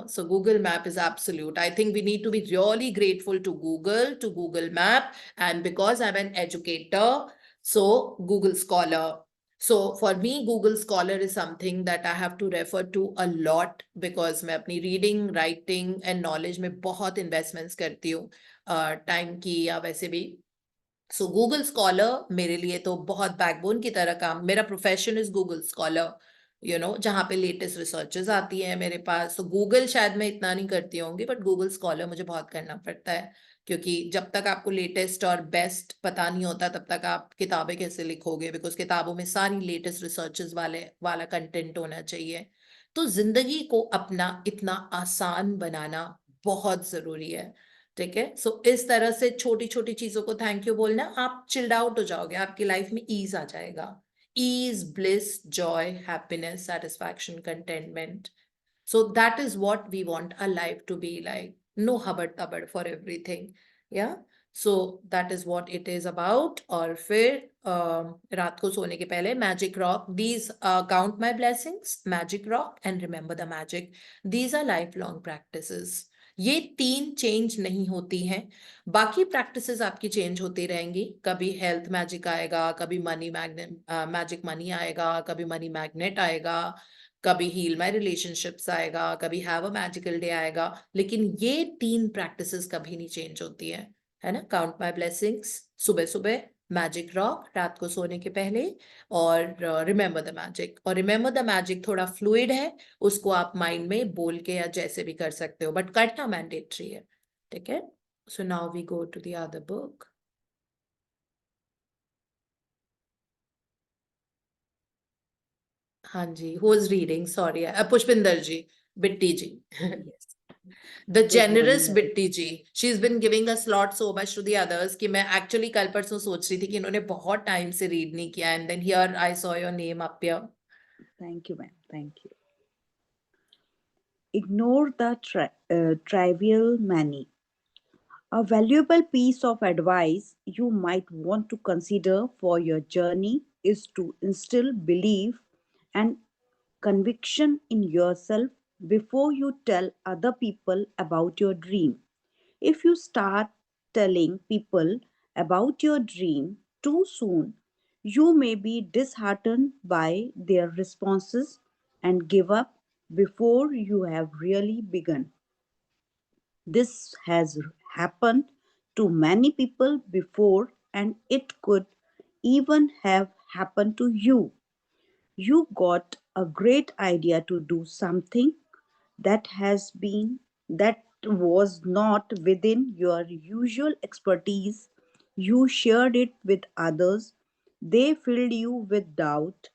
So Google map is absolute. I think we need to be really grateful to Google map, and because I'm an educator, so Google Scholar. So for me, Google Scholar is something that I have to refer to a lot because मैं अपनी reading, writing and knowledge में बहुत investments करती हूँ time की या वैसे भी. So Google Scholar मेरे लिए तो बहुत backbone की तरह काम, मेरा profession is Google Scholar, जहाँ पे latest researches आती हैं मेरे पास. So Google शायद मैं इतना नहीं करती होंगी, but Google Scholar मुझे बहुत करना पड़ता है, क्योंकि जब तक आपको लेटेस्ट और बेस्ट पता नहीं होता तब तक आप किताबें कैसे लिखोगे, बिकॉज किताबों में सारी लेटेस्ट रिसर्चेस वाला कंटेंट होना चाहिए. तो जिंदगी को अपना इतना आसान बनाना बहुत जरूरी है. ठीक है, सो इस तरह से छोटी छोटी चीजों को थैंक यू बोलना, आप चिल्ड आउट हो जाओगे, आपकी लाइफ में ईज आ जाएगा. Ease, bliss, joy, happiness, satisfaction, contentment. So that is what we want our life to be like. No hubbard thubbard for everything. Yeah. So that is what it is about. और फिर रात को सोने के पहले magic rock. These count my blessings, magic rock and remember the magic. These are lifelong practices. ये 3 change नहीं होती हैं. बाकी प्रैक्टिसेस आपकी चेंज होती रहेंगी. कभी हेल्थ मैजिक आएगा, कभी मनी मैजिक मनी आएगा, कभी मनी मैग्नेट आएगा, कभी हील माय रिलेशनशिप्स आएगा, कभी हैव अ मैजिकल डे आएगा. लेकिन ये 3 प्रैक्टिसेस कभी नहीं चेंज होती है ना. काउंट माय ब्लेसिंग्स सुबह सुबह, मैजिक रॉक रात को सोने के पहले, और रिमेंबर द मैजिक. और रिमेंबर द मैजिक थोड़ा फ्लूइड है, उसको आप माइंड में बोल के या जैसे भी कर सकते हो, बट करना मैंडेटरी है. ठीक है. So now we go to the other book. हाँ जी, who is reading? Sorry, Pushpinder ji, Bitti ji. The generous Bitti ji. She's been giving a slot so much to the others कि मैं actually कल परसों सोच रही थी कि इन्होंने बहुत टाइम से read नहीं किया, and then here I saw your name up here. Thank you, ma'am. Thank you. Ignore the trivial many. A valuable piece of advice you might want to consider for your journey is to instill belief and conviction in yourself before you tell other people about your dream. If you start telling people about your dream too soon, you may be disheartened by their responses and give up before you have really begun. This has happened to many people before, and it could even have happened to you. You got a great idea to do something that was not within your usual expertise. You shared it with others. They filled you with doubt,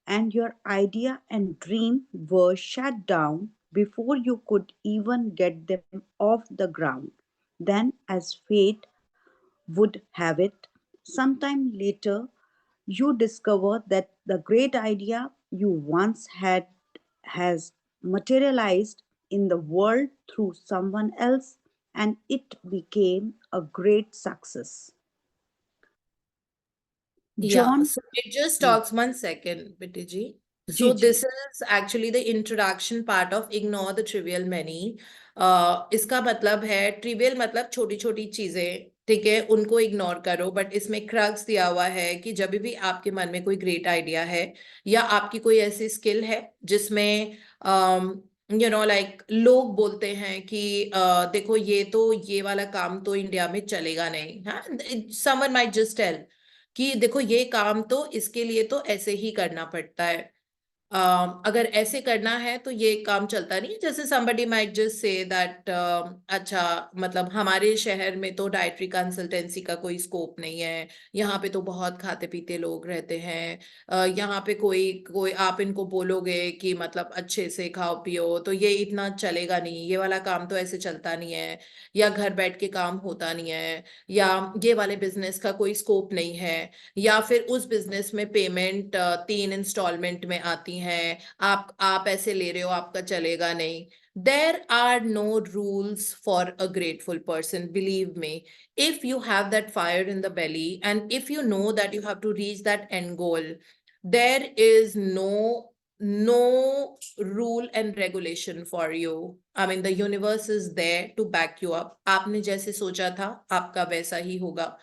and your idea and dream were shut down before you could even get them off the ground. Then, as fate would have it, sometime later you discover that the great idea you once had has materialized in the world through someone else, and it became a great success. Yeah, so it just talks 1 second, Bitti ji. So this is actually the introduction part of ignore the trivial many. इसका मतलब है trivial मतलब छोटी छोटी चीजें, ठीक है, उनको इग्नोर करो. बट इसमें क्रक्स दिया हुआ है कि जब भी आपके मन में कोई ग्रेट आइडिया है या आपकी कोई ऐसी स्किल है जिसमें लाइक लोग बोलते हैं कि देखो ये वाला काम तो इंडिया में चलेगा नहीं. हाँ, समवन माइट जस्ट टेल कि देखो ये काम तो इसके लिए तो ऐसे ही करना पड़ता है. अगर ऐसे करना है तो ये काम चलता नहीं है। जैसे somebody might just say that अच्छा मतलब हमारे शहर में तो डाइटरी कंसल्टेंसी का कोई स्कोप नहीं है, यहाँ पे तो बहुत खाते पीते लोग रहते हैं, यहाँ पे कोई कोई आप इनको बोलोगे कि मतलब अच्छे से खाओ पियो तो ये इतना चलेगा नहीं, ये वाला काम तो ऐसे चलता नहीं है, या घर बैठ के काम होता नहीं है, या ये वाले बिजनेस का कोई स्कोप नहीं है, या फिर उस बिजनेस में पेमेंट 3 इंस्टॉलमेंट में आती हैं, आप ऐसे ले रहे हो, आपका चलेगा नहीं। There are no rules for a grateful person, believe me. If you have that fire in the belly and if you know that you have to reach that end goal, there is no rule and regulation for you. I mean, the universe is there to back you up. आपने जैसे सोचा था आपका वैसा ही होगा।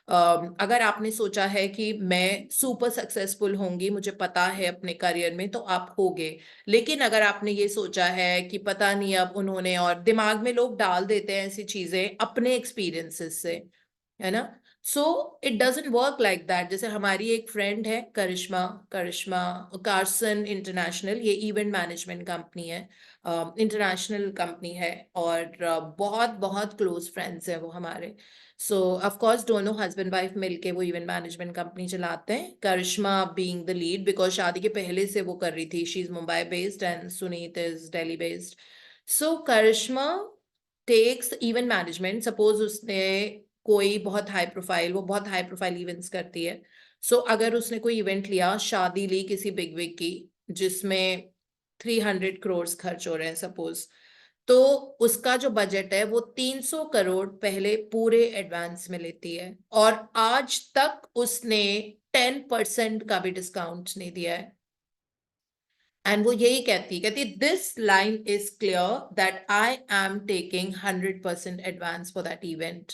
अगर आपने सोचा है कि मैं सुपर सक्सेसफुल होंगी, मुझे पता है अपने करियर में, तो आप होगे। लेकिन अगर आपने ये सोचा है कि पता नहीं अब उन्होंने, और दिमाग में लोग डाल देते हैं ऐसी चीजें अपने एक्सपीरियंसेस से, है ना। So it doesn't work like that. जैसे हमारी एक फ्रेंड है करिश्मा करिश्मा कार्सन इंटरनेशनल, ये इवेंट मैनेजमेंट कंपनी है, इंटरनेशनल कंपनी है, और बहुत बहुत क्लोज फ्रेंड्स हैं वो हमारे। सो ऑफ कोर्स दोनों हस्बैंड वाइफ मिलके वो इवेंट मैनेजमेंट कंपनी चलाते हैं, करिश्मा बीइंग द लीड, बिकॉज शादी के पहले से वो कर रही थी। She is Mumbai based and Sunit is Delhi based. So Karishma takes event management, suppose उसने कोई बहुत हाई प्रोफाइल, वो बहुत हाई प्रोफाइल इवेंट्स करती है। सो अगर उसने कोई इवेंट लिया, शादी ली किसी बिग विग की जिसमें 300 करोड़ खर्च हो रहे हैं सपोज, तो उसका जो बजट है वो 300 करोड़ पहले पूरे एडवांस में लेती है, और आज तक उसने 10% का भी डिस्काउंट नहीं दिया है। एंड वो यही कहती this line is clear that I am taking 100% advance for that event.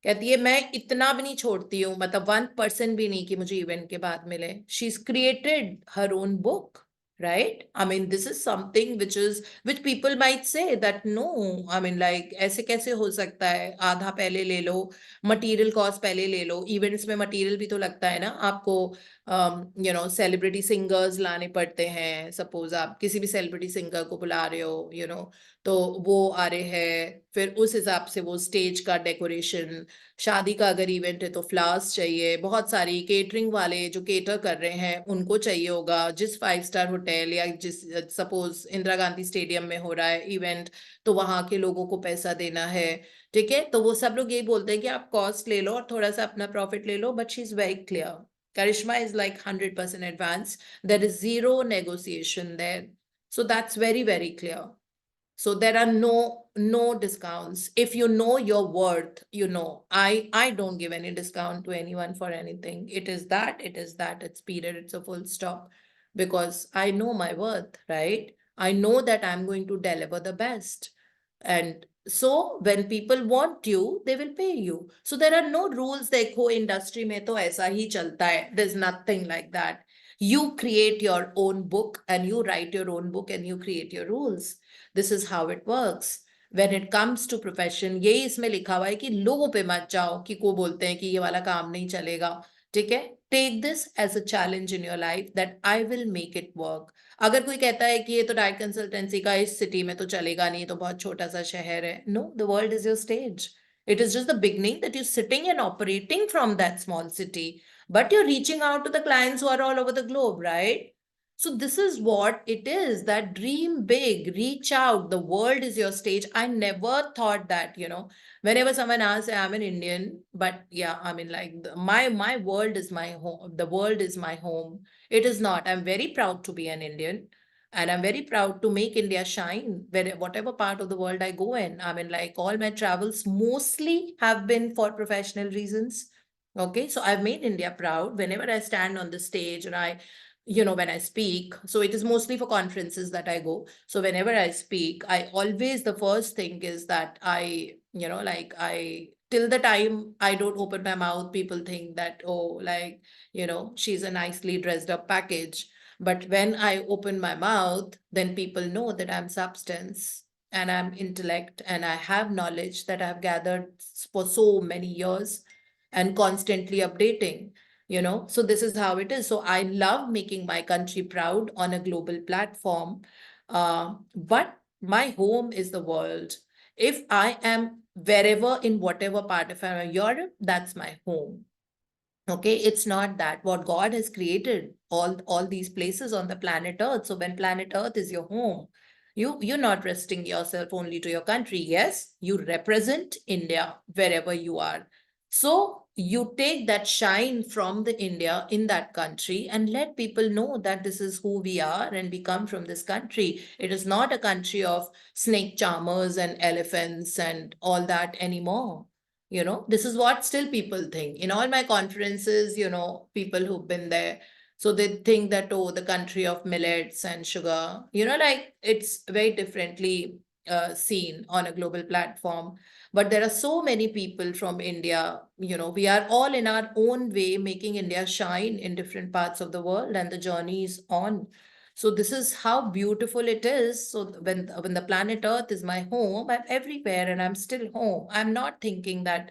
कहती है मैं इतना भी नहीं छोड़ती हूँ, मतलब 1% भी नहीं कि मुझे इवेंट के बाद मिले। She is created her own book, right? I mean, this is something which people might say that no, I mean, like ऐसे कैसे हो सकता है, आधा पहले ले लो, मटेरियल कॉस्ट पहले ले लो। इवेंट्स में मटेरियल भी तो लगता है ना आपको, यू नो सेलिब्रिटी सिंगर्स लाने पड़ते हैं। सपोज आप किसी भी सेलिब्रिटी सिंगर को बुला रहे हो, यू नो, तो वो आ रहे हैं, फिर उस हिसाब से वो स्टेज का डेकोरेशन, शादी का अगर इवेंट है तो फ्लावर्स चाहिए, बहुत सारी केटरिंग वाले जो केटर कर रहे हैं उनको चाहिए होगा। जिस 5 स्टार होटल या जिस सपोज इंदिरा गांधी स्टेडियम में हो रहा है इवेंट, तो वहां के लोगों को पैसा देना है, ठीक है। तो वो सब लोग यही बोलते हैं कि आप कॉस्ट ले लो और थोड़ा सा अपना प्रॉफिट ले लो, but she is very clear. Karishma is like 100% advance, there is zero negotiation there, so that's very very clear. So there are no discounts. If you know your worth, you know. I don't give any discount to anyone for anything. It is that, it's period, it's a full stop. Because I know my worth, right? I know that I'm going to deliver the best. And so when people want you, they will pay you. So there are no rules. देखो industry में तो ऐसा ही चलता है. There's nothing like that. You create your own book and you write your own book and you create your rules. This is how it works. When it comes to profession, यही इसमें लिखा हुआ है कि लोगों पे मत जाओ कि को बोलते हैं कि ये वाला काम नहीं चलेगा, ठीक है। Take this as a challenge in your life that I will make it work. अगर कोई कहता है कि ये तो डाइट कंसल्टेंसी का इस सिटी में तो चलेगा नहीं, तो बहुत छोटा सा शहर है, no, the world is your stage. It is just the beginning that you're sitting and operating from that small city, but you're reaching out to the clients who are all over the globe, right? So this is what it is, that dream big, reach out, the world is your stage. I never thought that, you know, whenever someone asks, I'm an Indian, but yeah, I mean, like my world is my home, the world is my home. It is not. I'm very proud to be an Indian, and I'm very proud to make India shine whatever part of the world I go in. I mean, like all my travels mostly have been for professional reasons. Okay, so I've made India proud whenever I stand on the stage, and you know, when I speak, so it is mostly for conferences that I go. So whenever I speak, I always, the first thing is that I, you know, like till the time I don't open my mouth, people think that, oh, like, you know, she's a nicely dressed up package. But when I open my mouth, then people know that I'm substance and I'm intellect and I have knowledge that I've gathered for so many years and constantly updating. So this is how it is. So I love making my country proud on a global platform. But my home is the world. If I am wherever in whatever part of Europe, that's my home. Okay, it's not that what God has created all these places on the planet Earth. So when planet Earth is your home, you're not restricting yourself only to your country. Yes, you represent India wherever you are. So you take that shine from the India in that country and let people know that this is who we are and we come from this country. It is not a country of snake charmers and elephants and all that anymore. This is what still people think. In all my conferences, people who've been there, so they think that, oh, the country of millets and sugar, like it's very differently seen on a global platform. But there are so many people from India, we are all in our own way making India shine in different parts of the world, and the journey is on. So this is how beautiful it is. So when the planet Earth is my home, I'm everywhere and I'm still home. I'm not thinking that,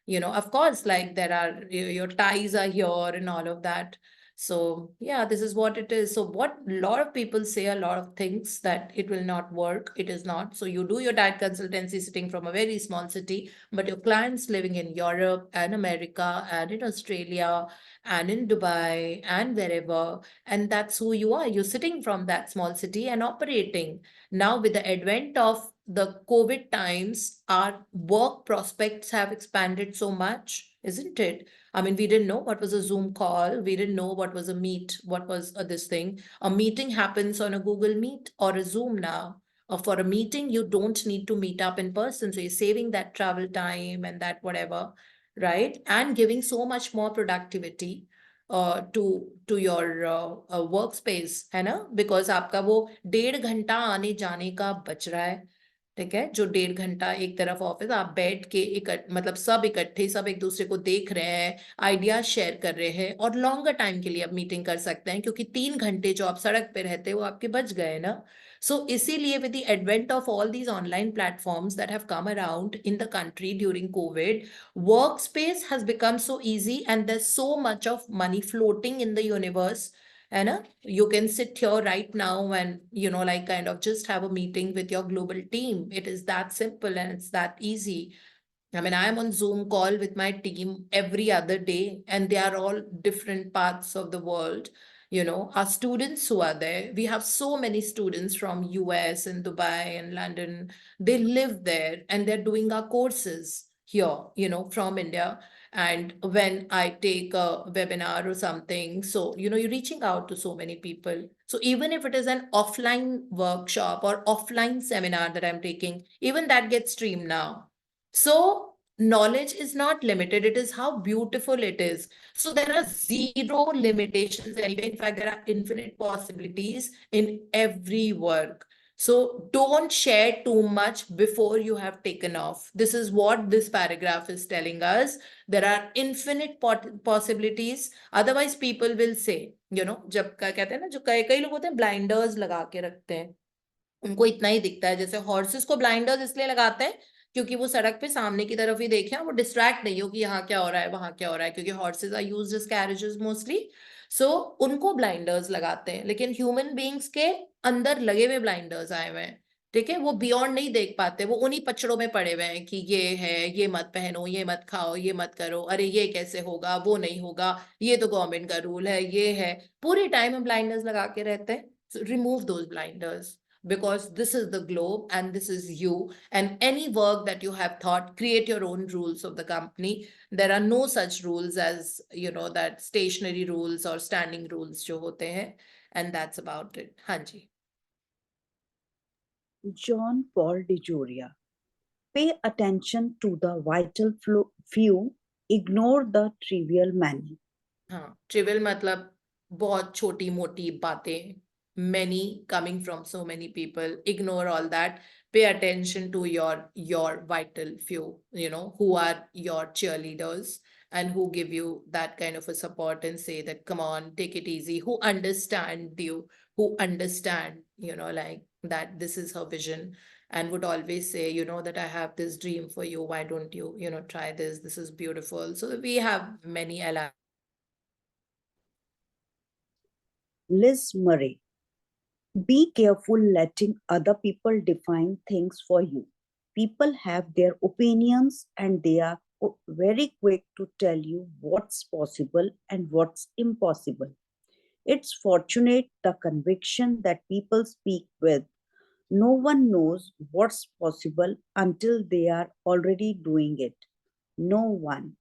of course, like there are your ties are here and all of that. So yeah, this is what it is. So what a lot of people say a lot of things that it will not work. It is not. So you do your diet consultancy sitting from a very small city, but your clients living in Europe and America and in Australia and in Dubai and wherever, and that's who you are. You're sitting from that small city and operating. Now, with the advent of the COVID times, our work prospects have expanded so much, isn't it? I mean, we didn't know what was a Zoom call. We didn't know what was a meet, what was this thing. A meeting happens on a Google Meet or a Zoom now. Or for a meeting, you don't need to meet up in person. So you're saving that travel time and that whatever, right? And giving so much more productivity to your workspace, है ना? Because आपका वो 1.5 घंटा आने जाने का बच रहा है, ठीक है? जो 1.5 घंटा एक तरफ ऑफिस आप बैठ के मतलब सब इकट्ठे सब एक दूसरे को देख रहे हैं, आइडियाज शेयर कर रहे हैं, और लॉन्गर टाइम के लिए आप मीटिंग कर सकते हैं, क्योंकि 3 घंटे जो आप सड़क पे रहते हैं वो आपके बच गए ना. So इसीलिए with the advent of all these online platforms that have come around in the country during COVID, workspace has become so easy and there's so much of money floating in the universe. And you can sit here right now and, like kind of just have a meeting with your global team. It is that simple and it's that easy. I mean, I'm on Zoom call with my team every other day, and they are all different parts of the world. Our students who are there, we have so many students from US and Dubai and London. They live there and they're doing our courses here, from India. And when I take a webinar or something, so, you're reaching out to so many people. So even if it is an offline workshop or offline seminar that I'm taking, even that gets streamed now. So knowledge is not limited. It is how beautiful it is. So there are zero limitations anyway. In fact, there are infinite possibilities in every work. So don't share too much before you have taken off. This is what this paragraph is telling us. There are infinite possibilities. Otherwise, people will say, जब कहते हैं ना, जो कई लोग होते हैं blinders लगा के रखते हैं, उनको इतना ही दिखता है. जैसे हॉर्सेस को ब्लाइंडर्स इसलिए लगाते हैं क्योंकि वो सड़क पे सामने की तरफ ही देखें, वो डिस्ट्रैक्ट नहीं हो कि यहाँ क्या हो रहा है वहां क्या हो रहा है, क्योंकि horses are used as carriages mostly. So उनको ब्लाइंडर्स लगाते हैं, लेकिन ह्यूमन बीइंग्स के अंदर लगे हुए ब्लाइंडर्स आए हुए हैं, ठीक है? वो बियॉन्ड नहीं देख पाते, वो उन्हीं पचड़ों में पड़े हुए हैं कि ये है, ये मत पहनो, ये मत खाओ, ये मत करो, अरे ये कैसे होगा, वो नहीं होगा, ये तो गवर्नमेंट का रूल है, ये है. पूरे टाइम हम ब्लाइंडर्स लगा के रहते हैं. So remove those blinders, because this is the globe and this is you, and any work that you have thought, create your own rules of the company. There are no such rules as that stationary rules or standing rules jo hote hain, and that's about it. Hanji. John Paul DeJoria. Pay attention to the vital few, ignore the trivial many. हाँ, trivial मतलब बहुत छोटी मोटी बातें, many coming from so many people. Ignore all that. Pay attention to your vital few, who are your cheerleaders and who give you that kind of a support and say that, come on, take it easy, who understand you, who understand, like that this is her vision, and would always say, that I have this dream for you. Why don't you, try this? This is beautiful. So we have many allies Liz Murray. Be careful letting other people define things for you. People have their opinions and they are very quick to tell you what's possible and what's impossible. It's fortunate the conviction that people speak with. No one knows what's possible until they are already doing it. No one.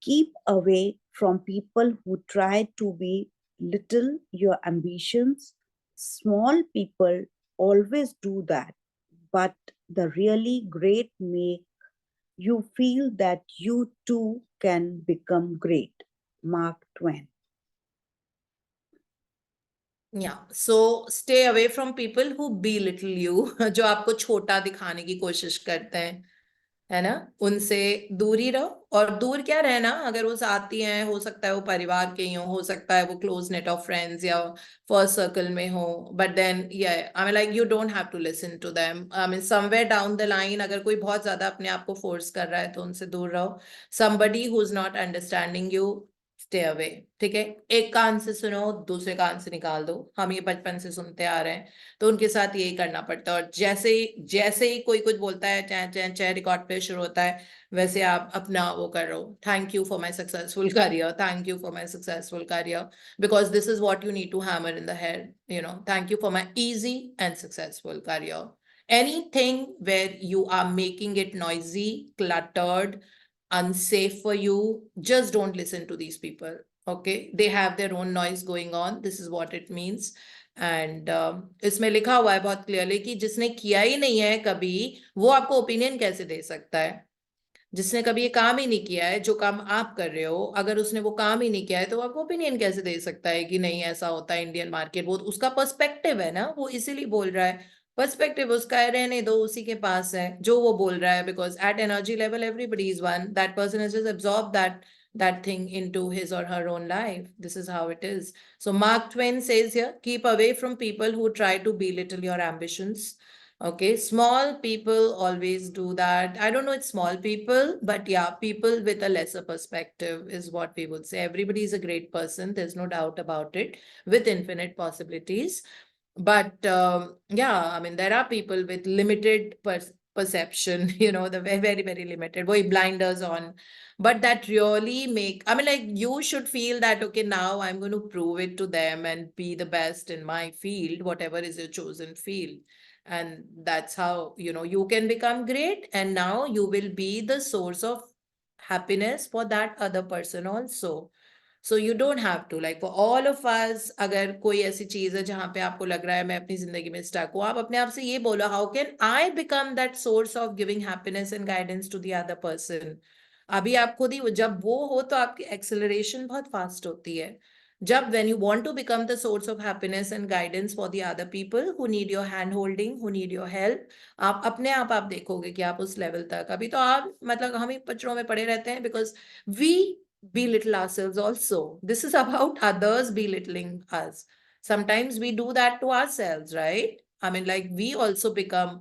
Keep away from people who try to belittle your ambitions. Small people always do that, but the really great make you feel that you too can become great. Mark Twain. Yeah, so stay away from people who belittle you, जो आपको छोटा दिखाने की कोशिश करते हैं, है ना, उनसे दूर ही रहो। और दूर क्या रहना, अगर वो आती हैं, हो सकता है वो परिवार के ही हो सकता है वो क्लोज नेट ऑफ फ्रेंड्स या फर्स्ट सर्कल में हो, but then I mean like you don't have to listen to them. I mean somewhere down the line अगर कोई बहुत ज्यादा अपने आप को फोर्स कर रहा है तो उनसे दूर रहो। somebody who's not understanding you, stay away. ठीक है, एक कान से सुनो, दूसरे कान से निकाल दो। हम ये बचपन से सुनते आ रहे हैं, तो उनके साथ यही करना पड़ता है। और जैसे ही कोई कुछ बोलता है, चाहे रिकॉर्ड पे शुरू होता है, वैसे आप अपना वो कर रहे हो, thank you for my successful career, thank you for my successful career, because this is what you need to hammer in the head, you know, thank you for my easy and successful career. Anything where you are making it noisy, cluttered, unsafe for you, just don't listen to these people. Okay, they have their own noise going on. This is what it means. And इसमें लिखा हुआ है बहुत clearly कि जिसने किया ही नहीं है कभी, वो आपको ओपिनियन कैसे दे सकता है। जिसने कभी ये काम ही नहीं किया है, जो काम आप कर रहे हो, अगर उसने वो काम ही नहीं किया है तो आपको ओपिनियन कैसे दे सकता है कि नहीं ऐसा होता है इंडियन मार्केट। वो उसका पर्सपेक्टिव है ना, वो इसीलिए बोल रहा है, पर्सपेक्टिव उसका है, रहने दो, उसी के पास है जो वो बोल रहा है। Because at energy level everybody is one, that person has just absorbed that thing into his or her own life. This is how it is. So Mark Twain says here, keep away from people who try to belittle your ambitions. Okay, small people always do that. I don't know it's small people, but yeah, people with a lesser perspective is what we would say. Everybody is a great person, there's no doubt about it, with infinite possibilities. But yeah, I mean, there are people with limited perception, you know, the very, very, very limited, boy, blinders on. But that really make, I mean, like, you should feel that, okay, now I'm going to prove it to them and be the best in my field, whatever is your chosen field. And that's how, you know, you can become great. And now you will be the source of happiness for that other person also. So you don't have to, like, for all of us, अगर कोई ऐसी चीज है जहां पे आपको लग रहा है मैं अपनी जिंदगी में स्टक हूँ, आप अपने आप से ये बोलो, how can I become that source of giving happiness and guidance to the other person? अभी आप खुद ही, जब वो हो तो आपकी एक्सेलरेशन बहुत फास्ट होती है। जब when you want to become the source of happiness and guidance for the other people who need your hand holding, who need your help, आप अपने आप देखोगे कि आप उस लेवल तक, अभी तो आप मतलब हम ही पचड़ों में पड़े रहते हैं, because we belittle ourselves also. This is about others belittling us. Sometimes we do that to ourselves, right? I mean, like, we also become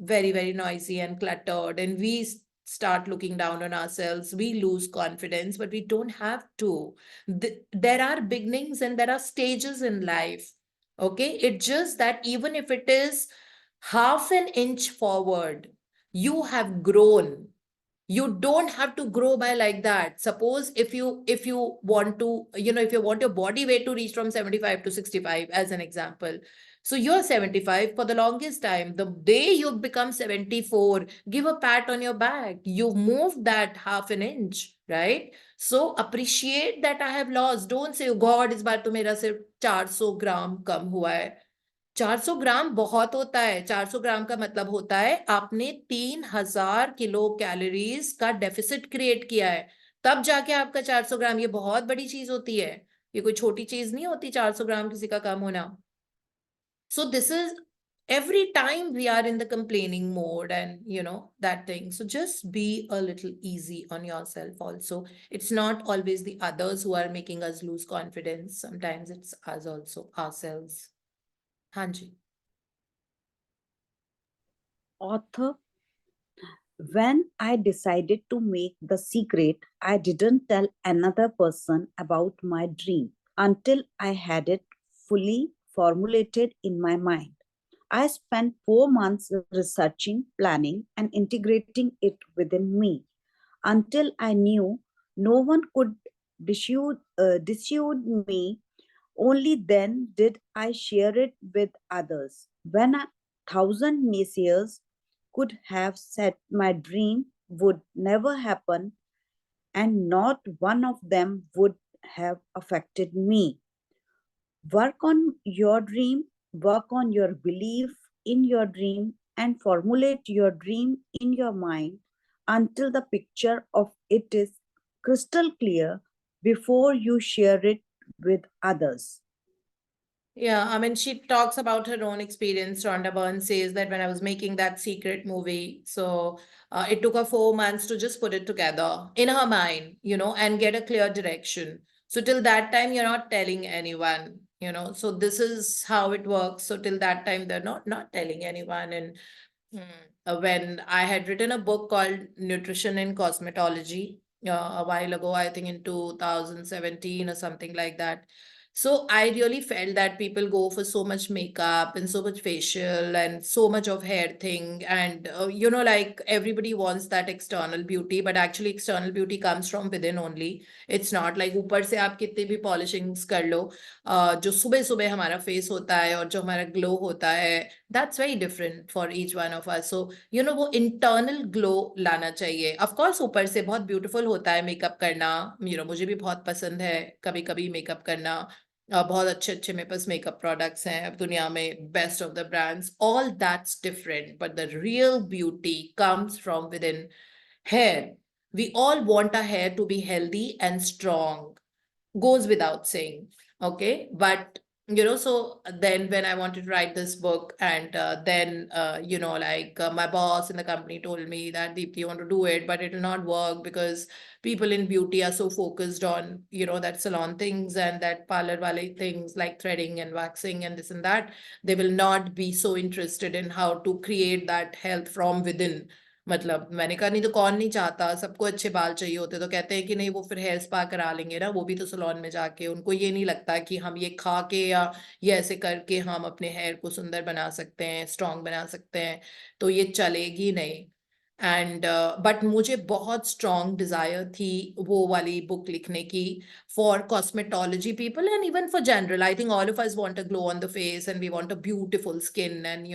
very, very noisy and cluttered, and we start looking down on ourselves. We lose confidence, but we don't have to. There are beginnings and there are stages in life. Okay, it's just that even if it is half an inch forward, you have grown. You don't have to grow by like that. Suppose if you want to, you know, if you want your body weight to reach from 75 to 65 as an example, so you're 75 for the longest time. The day you become 74, give a pat on your back. You've moved that half an inch, right? So appreciate that I have lost. Don't say, oh God, इस बार तो मेरा सिर्फ 400 ग्राम कम हुआ है। 400 ग्राम बहुत होता है। 400 ग्राम का मतलब होता है आपने 3000 किलो कैलोरीज का डेफिसिट क्रिएट किया है, तब जाके आपका 400 ग्राम। ये बहुत बड़ी चीज होती है, ये कोई छोटी चीज नहीं होती 400 ग्राम किसी का कम होना। So this is, every time we are in the complaining mode and you know that thing, so just be a little easy on yourself also. It's not always the others who are making us lose confidence, sometimes it's us also, ourselves. Hanji. Author. When I decided to make The Secret, I didn't tell another person about my dream. until I had it fully formulated in my mind. I spent 4 months researching, planning, and integrating it within me until I knew no one could dissuade me. Only then did I share it with others. When 1,000 naysayers could have said my dream would never happen, and not one of them would have affected me. Work on your dream, work on your belief in your dream, and formulate your dream in your mind until the picture of it is crystal clear before you share it with others. Yeah, I mean, she talks about her own experience. Rhonda Byrne says that when I was making that secret movie, so it took her 4 months to just put it together in her mind, and get a clear direction. So till that time, you're not telling anyone, So this is how it works. So till that time, they're not telling anyone. And when I had written a book called Nutrition and Cosmetology a while ago, I think in 2017 or something like that. So I really felt that people go for so much makeup and so much facial and so much of hair thing. And, like everybody wants that external beauty, but actually external beauty comes from within only. It's not like ऊपर से आप कितनी भी polishings कर लो, जो सुबह सुबह हमारा face होता है और जो हमारा glow होता है, that's very different for each one of us. So, वो internal glow लाना चाहिए. Of course, ऊपर से बहुत beautiful होता है makeup करना. मुझे भी बहुत पसंद है कभी कभी makeup करना. बहुत अच्छे अच्छे मेरे पास मेकअप प्रोडक्ट्स हैं अब दुनिया में, best of the brands. All that's different, but the real beauty comes from with in hair. We all want our hair to be healthy and strong, goes without saying. Okay, but so then when I wanted to write this book, and then my boss in the company told me that, Deepti, you want to do it, but it will not work because people in beauty are so focused on that salon things and that parlor wale things like threading and waxing and this and that. They will not be so interested in how to create that health from within. मतलब मैंने कहा नहीं तो कौन नहीं चाहता, सबको अच्छे बाल चाहिए होते, तो कहते हैं कि नहीं वो फिर हेयर स्पा करा लेंगे ना, वो भी तो सलोन में जाके. उनको ये नहीं लगता कि हम ये खा के या ये ऐसे करके हम अपने हेयर को सुंदर बना सकते हैं, स्ट्रॉन्ग बना सकते हैं, तो ये चलेगी नहीं. एंड बट मुझे बहुत स्ट्रॉन्ग डिजायर थी वो वाली बुक लिखने की for cosmetology people and even for general. I think all of us want a glow on the face and we want a beautiful skin and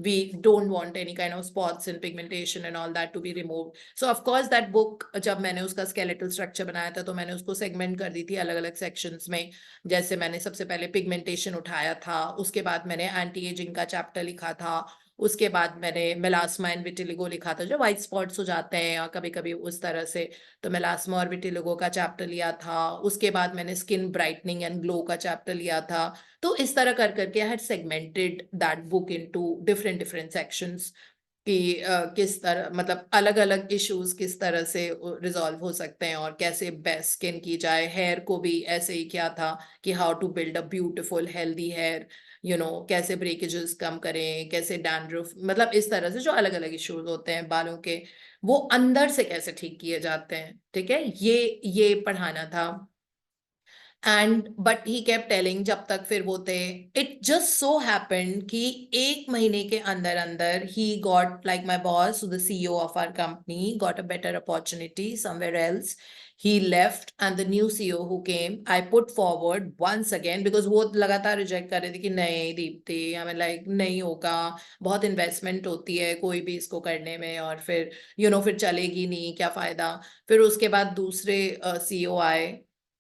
we don't want any kind of spots and pigmentation and all that to be removed. So of course that book, जब मैंने उसका skeletal structure बनाया था तो मैंने उसको segment कर दी थी अलग अलग sections में. जैसे मैंने सबसे पहले pigmentation उठाया था, उसके बाद मैंने anti aging का chapter लिखा था, उसके बाद मैंने मेलास्मा एंड विटिलिगो लिखा था, जो व्हाइट स्पॉट्स हो जाते हैं या कभी कभी उस तरह से, तो मेलास्मा और विटिलिगो का चैप्टर लिया था. उसके बाद मैंने स्किन ब्राइटनिंग एंड ग्लो का चैप्टर लिया था. तो इस तरह कर करके I had segmented that book into different sections कि किस तरह, मतलब अलग अलग इश्यूज किस तरह से रिजॉल्व हो सकते हैं और कैसे बेस्ट स्किन की जाए. हेयर को भी ऐसे ही किया था कि how to build a beautiful healthy hair, कैसे ब्रेकेजेस कम करें, कैसे डैंड्रफ, मतलब इस तरह से जो अलग अलग इश्यूज होते हैं बालों के, वो अंदर से कैसे ठीक किए जाते हैं. ठीक है, ये पढ़ाना था. And but he kept telling जब तक फिर वो थे. इट जस्ट सो हैपेंड कि 1 महीने के अंदर अंदर ही got, like my boss, the CEO of our company, got a better opportunity somewhere else. He left and the new CEO who came, I put forward once again because वो लगातार reject कर रहे थे कि नहीं दीप्ति, हमें लाइक नहीं होगा, बहुत इन्वेस्टमेंट होती है कोई भी इसको करने में, और फिर फिर चलेगी नहीं, क्या फायदा. फिर उसके बाद दूसरे CEO आए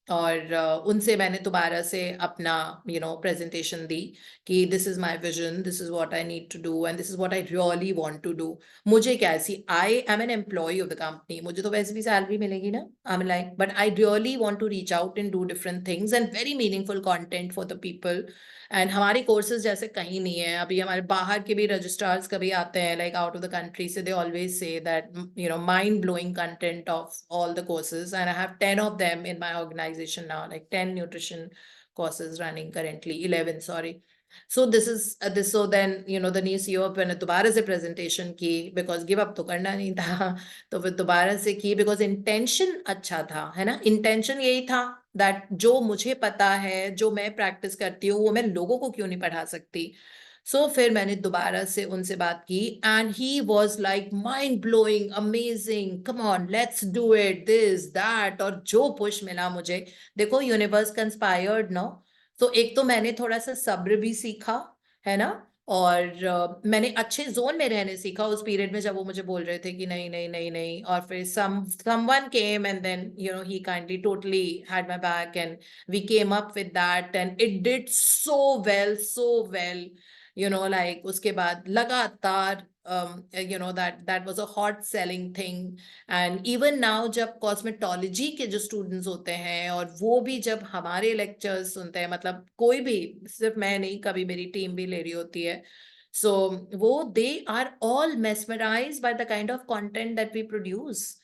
और उनसे मैंने दोबारा से अपना प्रेजेंटेशन दी कि this is my vision, this is what I need to do and this is what I really want to do. मुझे क्या ऐसी, I am an employee of the company, मुझे तो वैसे भी सैलरी मिलेगी ना, I am like, but I really want to reach out and do different things and very meaningful content for the people. And हमारे कोर्सेज जैसे कहीं नहीं है. अभी हमारे बाहर के भी रजिस्ट्रार्स कभी आते हैं like out of the country से, they always say that mind blowing content of all the courses, and I have 10 of them in my organization now, like 10 nutrition courses running currently, 11 sorry. So this is this. So then the new CEO मैंने दोबारा से presentation की because give up तो करना नहीं था, तो फिर दोबारा से की because intention अच्छा था, है ना. intention यही था that जो मुझे पता है, जो मैं प्रैक्टिस करती हूँ, वो मैं लोगों को क्यों नहीं पढ़ा सकती. सो फिर मैंने दोबारा से उनसे बात की and he was like mind blowing, amazing, come on let's do it, this that. और जो पुश मिला मुझे, देखो यूनिवर्स कंस्पायर्ड नो. तो एक तो मैंने थोड़ा सा सब्र भी सीखा, है ना, और मैंने अच्छे जोन में रहने सीखा उस पीरियड में जब वो मुझे बोल रहे थे कि नहीं नहीं नहीं नहीं. और फिर someone came and then he kindly totally had my back and we came up with that and it did so well. Like उसके बाद लगातार that was a hot selling thing. And even now जब cosmetology के जो students होते हैं और वो भी जब हमारे लेक्चर्स सुनते हैं, मतलब कोई भी, सिर्फ मैं नहीं, कभी मेरी टीम भी ले रही होती है, so वो they are all mesmerized by the kind of content that we produce.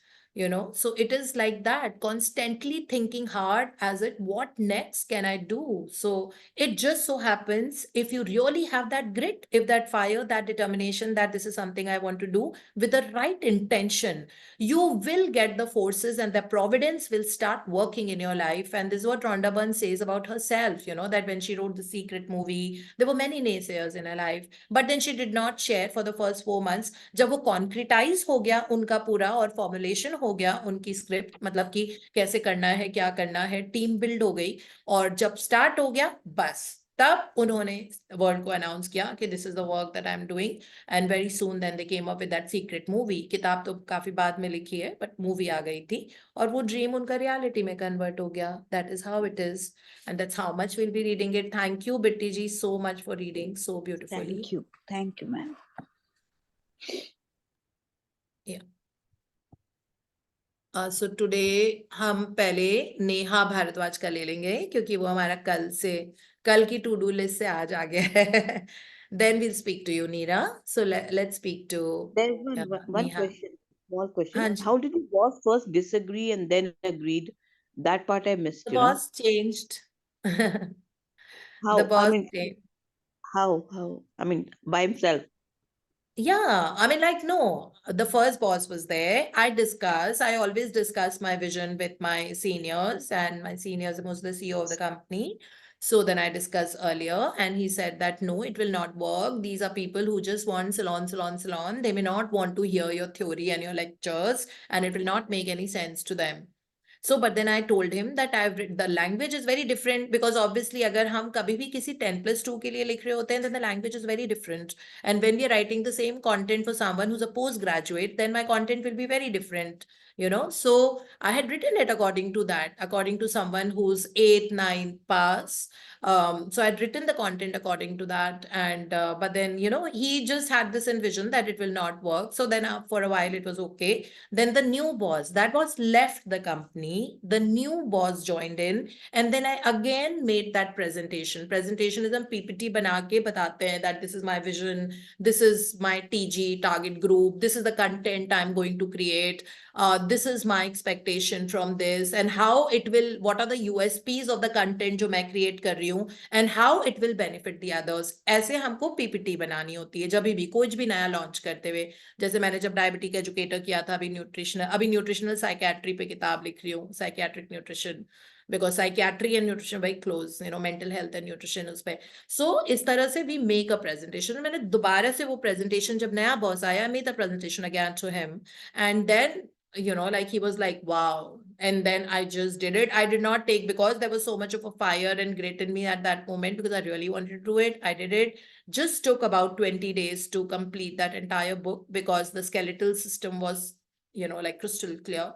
So it is like that, constantly thinking hard as it, what next can I do? So it just so happens, if you really have that grit, if that fire, that determination that this is something I want to do with the right intention, you will get the forces and the providence will start working in your life. And this is what Rhonda Byrne says about herself, that when she wrote The Secret movie, there were many naysayers in her life, but then she did not share for the first 4 months. जब वो concretize हो गया उनका पूरा और formulation हो गया उनकी script, मतलब कि कैसे करना है, क्या करना है, टीम बिल्ड हो गई, और जब स्टार्ट हो गया, बस तब उन्होंने वर्ल्ड को अनाउंस किया कि this is the work that I am doing. And very soon then they came up with that secret movie. किताब तो काफी बाद में लिखी है, बट मूवी आ गई थी और वो ड्रीम उनका रियलिटी में कन्वर्ट हो गया. That is how it is and that's how much will be reading it. Thank you Bitti ji so much for reading so beautifully. Thank you, ma'am. So today हम पहले नेहा भारद्वाज का ले लेंगे क्योंकि वो हमारा कल की टू डू लिस्ट से आज आ गया है. Then we'll speak to you, Neera. So let's speak to There's one Neha. question, small question. Hanji. How did you boss first disagree and then agreed? That part I missed, The boss changed. How? The boss I mean, changed. how? I mean, by himself. Yeah, I mean, like, no, the first boss was there. I always discuss my vision with my seniors, and my seniors was the CEO of the company. So then I discussed earlier, and he said that no, it will not work. These are people who just want salon, salon, salon. They may not want to hear your theory and your lectures, and it will not make any sense to them. So, but then I told him that the language is very different, because obviously अगर हम कभी भी किसी 10+2 के लिए लिख रहे होते हैं, then the language is very different. And when we are writing the same content for someone who's a postgraduate, then my content will be very different, So I had written it according to that, according to someone who's 8, 9 pass. So I'd written the content according to that, and but then he just had this envision that it will not work. So then for a while it was okay. Then the new boss, that was left the company, the new boss joined in, and then I again made that presentation. Presentation is a PPT बना के बताते हैं that this is my vision, this is my TG, target group, this is the content I'm going to create, this is my expectation from this, and how it will, what are the USPs of the content जो मैं create कर रही हूँ, and how it will benefit the others. ऐसे हमको PPT बनानी होती है जब भी कुछ भी नया लॉन्च करते हुए. जैसे मैंने जब डायबिटिक एजुकेटर किया था, अभी न्यूट्रिशनल साइकेट्री पे किताब लिख रही हूँ, psychiatric nutrition, because psychiatry and nutrition very close, mental health and nutrition उस पे. सो इस तरह से वी मेक अ प्रेजेंटेशन. मैंने दोबारा से वो प्रेजेंटेशन, जब नया बॉस आया, made the presentation again to him, and then like he was like, wow. And then I just did it. I did not take, because there was so much of a fire and grit in me at that moment, because I really wanted to do it. I did it. Just took about 20 days to complete that entire book, because the skeletal system was, like crystal clear.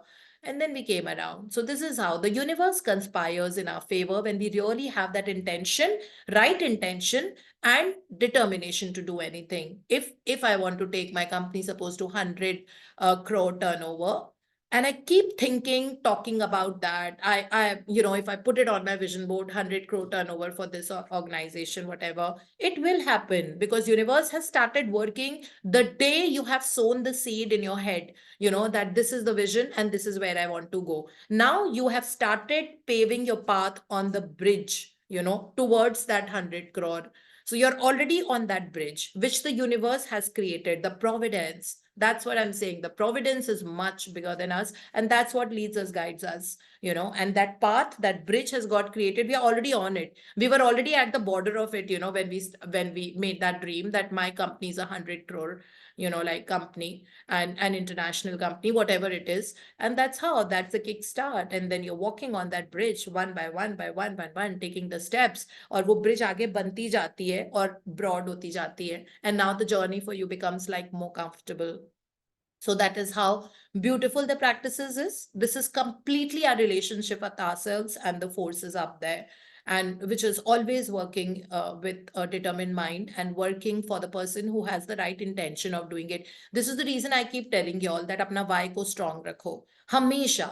And then we came around. So this is how the universe conspires in our favor when we really have that intention, right intention, and determination to do anything. If I want to take my company, suppose to 100 crore turnover, and I keep talking about that, I if I put it on my vision board, 100 crore turnover for this organization, whatever, it will happen, because universe has started working the day you have sown the seed in your head, that this is the vision and this is where I want to go. Now you have started paving your path on the bridge, towards that 100 crore. So you're already on that bridge, which the universe has created, the providence, That's what I'm saying. The providence is much bigger than us, and that's what leads us, guides us, you know. And that path, that bridge has got created. We are already on it. We were already at the border of it, you know, when we made that dream that my company is 100 crore, you know, like company, and an international company, whatever it is. And that's the kickstart. And then you're walking on that bridge one by one by one by one, taking the steps. और वो bridge आगे बनती जाती है और broad होती जाती है. And now the journey for you becomes like more comfortable. So that is how beautiful the practices is. This is completely our relationship with ourselves and the forces up there, and which is always working with a determined mind and working for the person who has the right intention of doing it. This is the reason I keep telling you all that अपना why को strong रखो हमेशा.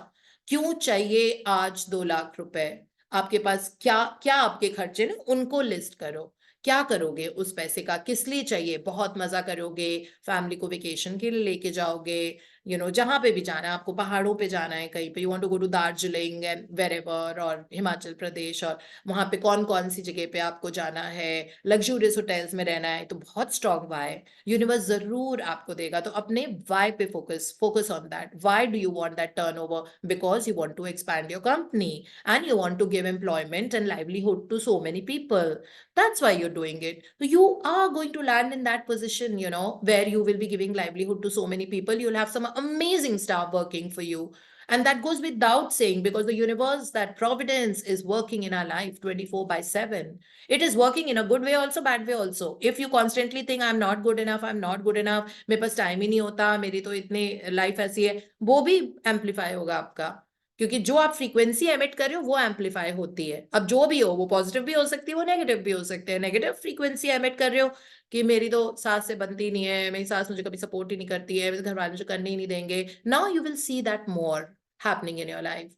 क्यों चाहिए आज 2 लाख रुपए? आपके पास क्या क्या आपके खर्चे ना, उनको लिस्ट करो. क्या करोगे उस पैसे का, किस लिए चाहिए? बहुत मजा करोगे, फैमिली को वेकेशन के लिए लेके जाओगे, यू नो, जहां पे भी जाना है, आपको पहाड़ों पे जाना है, कहीं पे you want to go to Darjeeling and wherever, और हिमाचल प्रदेश, और वहां पे कौन कौन सी जगह पे आपको जाना है, लग्जूरियस होटल्स में रहना है, तो बहुत स्ट्रॉन्ग वाई यूनिवर्स जरूर आपको देगा. तो अपने वाई पे focus on that. Why do you want that turnover? Because you want to expand your company and you want to give employment and livelihood to so many people. That's why you're doing it. So you are going to land in that position, you know, where you will be giving livelihood to so many people. You'll have some amazing staff working for you. And that goes without saying, because the universe, that providence is working in our life 24/7. It is working in a good way also, bad way also. If you constantly think I'm not good enough, मेरे पास time ही नहीं होता, मेरी तो इतनी life ऐसी है, वो भी एम्पलीफाई होगा आपका. क्योंकि जो आप फ्रीक्वेंसी एमिट कर रहे हो वो एम्पलीफाई होती है. अब जो भी हो, वो पॉजिटिव भी हो सकती है, वो नेगेटिव भी हो सकते हैं. नेगेटिव फ्रीक्वेंसी एमिट कर रहे हो कि मेरी तो सास से बनती नहीं है, मेरी सास मुझे कभी सपोर्ट ही नहीं करती है, मेरे घर वाले मुझे करने ही नहीं देंगे. Now you will see that more happening in your life.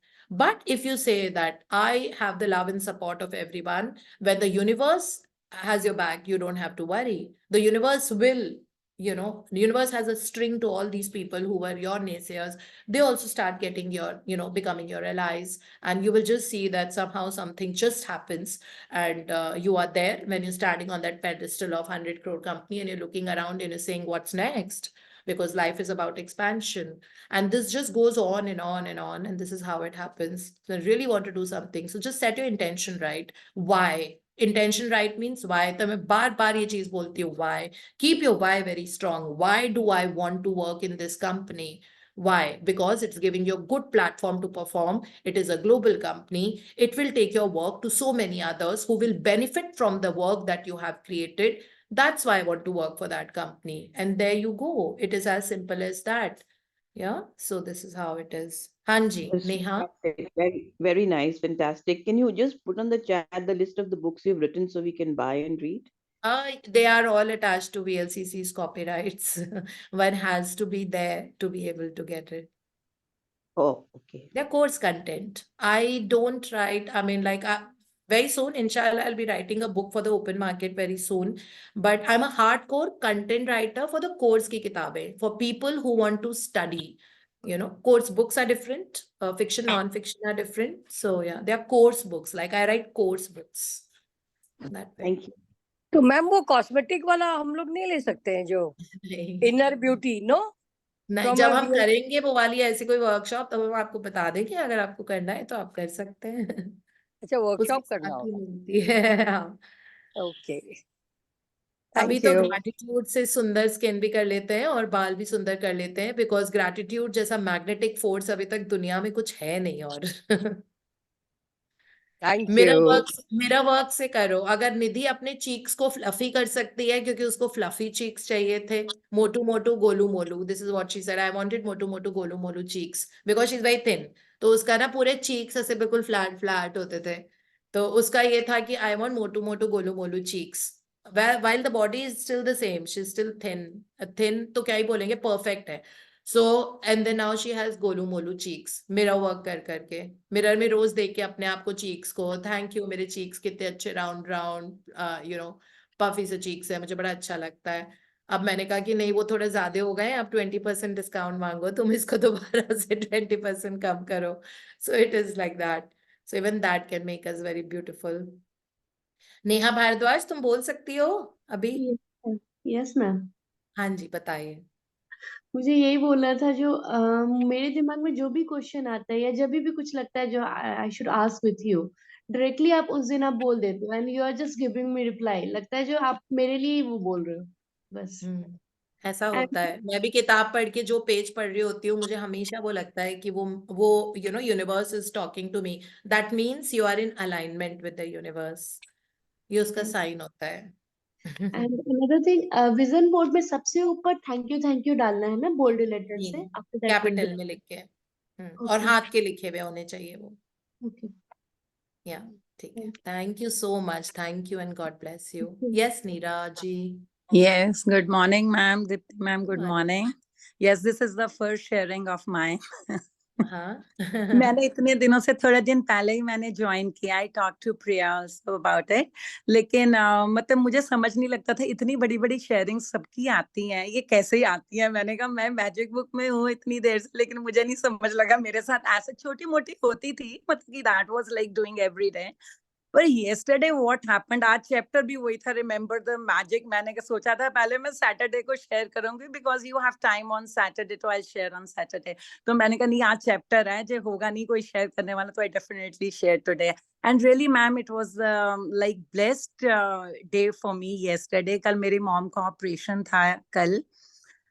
But if you say that I have the love and support of everyone, when the universe has your back, you don't have to worry. The universe will, you know, the universe has a string to all these people who were your naysayers. They also start getting your, you know, becoming your allies, and you will just see that somehow something just happens, and you are there when you're standing on that pedestal of 100 crore company, and you're looking around and you're saying what's next, because life is about expansion. And this just goes on and on and on, and this is how it happens. So I really want to do something, so just set your intention right. Why? Intention right means why. तो मैं बार बार ये चीज बोलती हूँ, why. Keep your why very strong. Why do I want to work in this company? Why? Because it's giving you a good platform to perform. It is a global company. It will take your work to so many others who will benefit from the work that you have created. That's why I want to work for that company. And there you go. It is as simple as that. Yeah. So this is how it is. Hanji, Yes, Neha. very, very nice, fantastic. Can you just put on the chat the list of the books you've written so we can buy and read? They are all attached to VLCC's copyrights. One has to be there to be able to get it. Oh, okay. They're course content. I don't write, I mean, like, very soon, inshallah, I'll be writing a book for the open market very soon. But I'm a hardcore content writer for the course ki kitabein, for people who want to study. You know, course books are different. Fiction, non-fiction are different. So yeah, they are course books. Like I write course books. That way. Thank you. तो ma'am वो cosmetic वाला हम लोग नहीं ले सकते हैं, जो इनर ब्यूटी, नो? नहीं, जब हम करेंगे वो वाली ऐसी कोई वर्कशॉप, तब हम आपको बता देंगे. अगर आपको करना है तो आप कर सकते हैं. अच्छा, वर्कशॉप करना उसकी होगा. मिलती है. हाँ. ओके. अभी थैंक तो यू. ग्रैटिट्यूड से सुंदर स्किन भी कर लेते हैं और बाल भी सुंदर कर लेते हैं, बिकॉज ग्रैटिट्यूड जैसा मैग्नेटिक फोर्स अभी तक दुनिया में कुछ है नहीं. और थैंक मेरा वर्क से करो. अगर निधि अपने चीक्स को फ्लफी कर सकती है, क्योंकि उसको फ्लफी चीक्स चाहिए थे, मोटू मोटू गोलू मोलू, this is what she said, I wanted मोटू मोटू गोलू मोलू cheeks, because she is very thin. तो उसका ना पूरे चीक्स ऐसे बिल्कुल फ्लैट फ्लैट होते थे. तो उसका ये था कि आई वांट मोटू मोटू गोलू मोलू cheeks, while the body is still the same, she's still thin. Thin तो क्या ही बोलेंगे, perfect है. So and then now she has Golu Molu cheeks. Mirror work कर करके, मिरर में रोज देख के अपने आप को cheeks को, थैंक यू मेरे cheeks कितने अच्छे round round you know puffy से cheeks है, मुझे बड़ा अच्छा लगता है. अब मैंने कहा कि नहीं, वो थोड़े ज्यादा हो गए, अब 20% डिस्काउंट मांगो, तुम इसको दोबारा से 20% कम करो. So it is like that. So even that can make us very beautiful. Neha Bhardwaj, तुम बोल सकती हो अभी? Yes ma'am. हाँ जी, बताइए. मुझे यही बोलना था, जो मेरे दिमाग में जो भी क्वेश्चन आता है या जब भी कुछ लगता है जो I should ask with you, directly आप उस दिन आप बोल देते हो and you are just giving me reply, लगता है जो आप मेरे लिए ही वो बोल रहे हो बस। ऐसा And होता है। मैं भी किताब पढ़ के जो पेज पढ़ रही होती हूँ, मुझे हमेशा वो लगता है कि वो universe is talking to me, that means you are in alignment with the universe, ये उसका साइन होता है। And another thing, vision board में सबसे ऊपर थैंक यू डालना है ना, बोल्ड लेटर से, आफ्टर दैट कैपिटल में लिख के, और Okay. हाथ के लिखे हुए होने चाहिए वो। ओके। या ठीक है, thank you so much, thank you and God bless you. Okay. Yes Neera ji. Yes, good morning, ma'am. Dipti ma'am, good morning. morning. Yes, this is the first sharing of mine. हाँ। मैंने इतने दिनों से, थोड़े दिन पहले ही मैंने ज्वाइन किया। I talk to Priya also about it, लेकिन मतलब मुझे समझ नहीं लगता था इतनी बड़ी बड़ी शेयरिंग सबकी आती हैं, ये कैसे ही आती हैं। मैंने कहा मैं मैजिक बुक में हूँ इतनी देर से, लेकिन मुझे नहीं समझ लगा मेरे साथ ऐसे छोटी मोटी होती थी, मतलब कि that was like doing every day. पर yesterday what happened, आज चैप्टर भी वही था, रिमेम्बर द मैजिक। मैंने सोचा था पहले मैं सैटरडे को शेयर करूंगी because you have time on Saturday, तो आई शेयर ऑन सैटरडे। तो मैंने कहा नहीं, आज चैप्टर है, जो होगा नहीं कोई शेयर करने वाला, तो I definitely share today. And really ma'am, it was like blessed day for me yesterday। कल मेरी मॉम का ऑपरेशन था कल,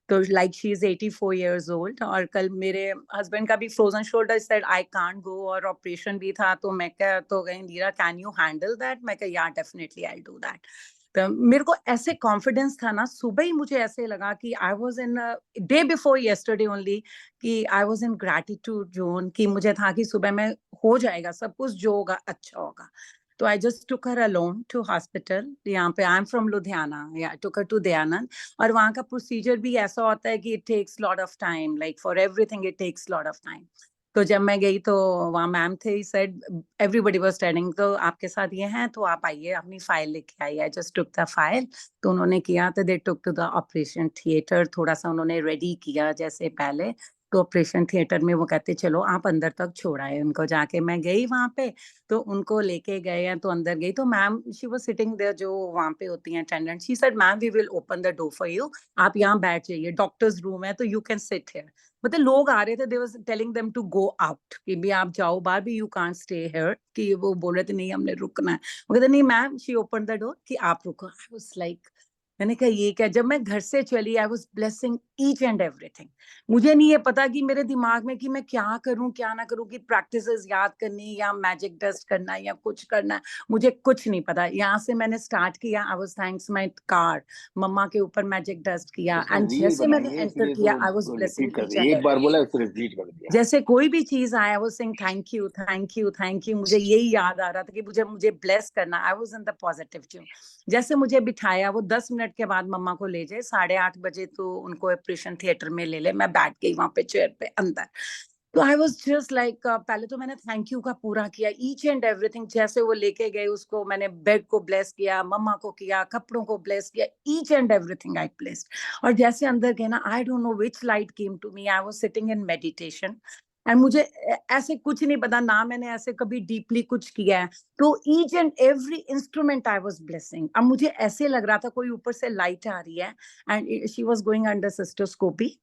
तो like she is 84 years old। और कल मेरे हस्बैंड का भी frozen shoulder, said I can't go, और ऑपरेशन भी था। तो मैं क्या, तो गई नीरा कैन यू हैंडल दैट? मैं कहा या डेफिनेटली आई डू दैट। तो मेरे को ऐसे कॉन्फिडेंस था ना, सुबह ही मुझे ऐसे लगा कि I was in day before yesterday only, कि I was in gratitude zone, कि मुझे था कि सुबह में हो जाएगा सब कुछ, जो होगा अच्छा होगा। तो I just took her alone to hospital, यहाँ पे आई एम फ्रॉम लुधियाना, या टुक हर टू दयानंद। और वहाँ का प्रोसीजर भी ऐसा होता है कि it takes lot of time, like for everything it takes lot of time. तो जब मैं गई तो वहाँ मैम थे, he said everybody was telling, तो आपके साथ ये हैं तो आप आइए, अपनी फाइल लेके आइए। आई जस्ट टुक द फाइल, तो उन्होंने किया, तो दे टुक टू द ऑपरेशन थिएटर, थोड़ा सा उन्होंने रेडी किया जैसे पहले। तो ऑपरेशन थिएटर में वो कहते चलो आप अंदर तक छोड़ाए उनको। जाके मैं गई वहाँ पे, तो उनको लेके गए हैं, तो अंदर गई तो ma'am she was sitting there, जो वहाँ पे होती हैं attendant, she said ma'am we will open the door for you, आप यहाँ बैठ जाइए, डॉक्टर्स रूम है तो यू कैन सिट हियर। मतलब लोग आ रहे थे, they was telling them to go out, कि भी आप जाओ बाहर, भी यू कांट स्टे हियर, कि वो बोल रहे थे नहीं हमने रुकना है। वो कहते नहीं ma'am, she open the door कि आप रुको। आई वाज लाइक, मैंने कहा ये क्या। जब मैं घर से चली, I was blessing each and everything. मुझे नहीं ये पता कि मेरे दिमाग में कि मैं क्या करूं क्या ना करूं, कि प्रैक्टिसेस याद करनी या मैजिक डस्ट करना या कुछ करना, मुझे कुछ नहीं पता। यहाँ से मैंने स्टार्ट किया, I was thanks my car, मम्मा के ऊपर मैजिक डस्ट किया, एंड जैसे मैंने एंटर किया I was blessing each and एक बार बोला उसको रिपीट कर दिया। जैसे कोई भी चीज आया वो sing thank you thank you thank you. मुझे यही याद आ रहा था कि मुझे ब्लेस करना। आई was in the positive tune. जैसे मुझे बिठाया, वो 10 मिनट के बाद मम्मा को ले जाए, 8:30 बजे तो उनको ऑपरेशन थिएटर में ले ले। मैं बैठ गई वहां पे चेयर पे अंदर। तो आई वाज जस्ट लाइक, पहले तो मैंने थैंक यू का पूरा किया, ईच एंड एवरीथिंग। जैसे वो लेके गए उसको, मैंने बेड को ब्लेस किया, मम्मा को किया, कपड़ों को ब्लेस किया, each and everything I blessed. और जैसे अंदर गए ना, I don't know which light came to me, I was sitting in meditation, and मुझे ऐसे कुछ नहीं पता ना, मैंने ऐसे कभी डीपली कुछ किया है। तो each and every instrument I was blessing. अब मुझे ऐसे लग रहा था कोई ऊपर से लाइट आ रही है, and she was going under cystoscopy.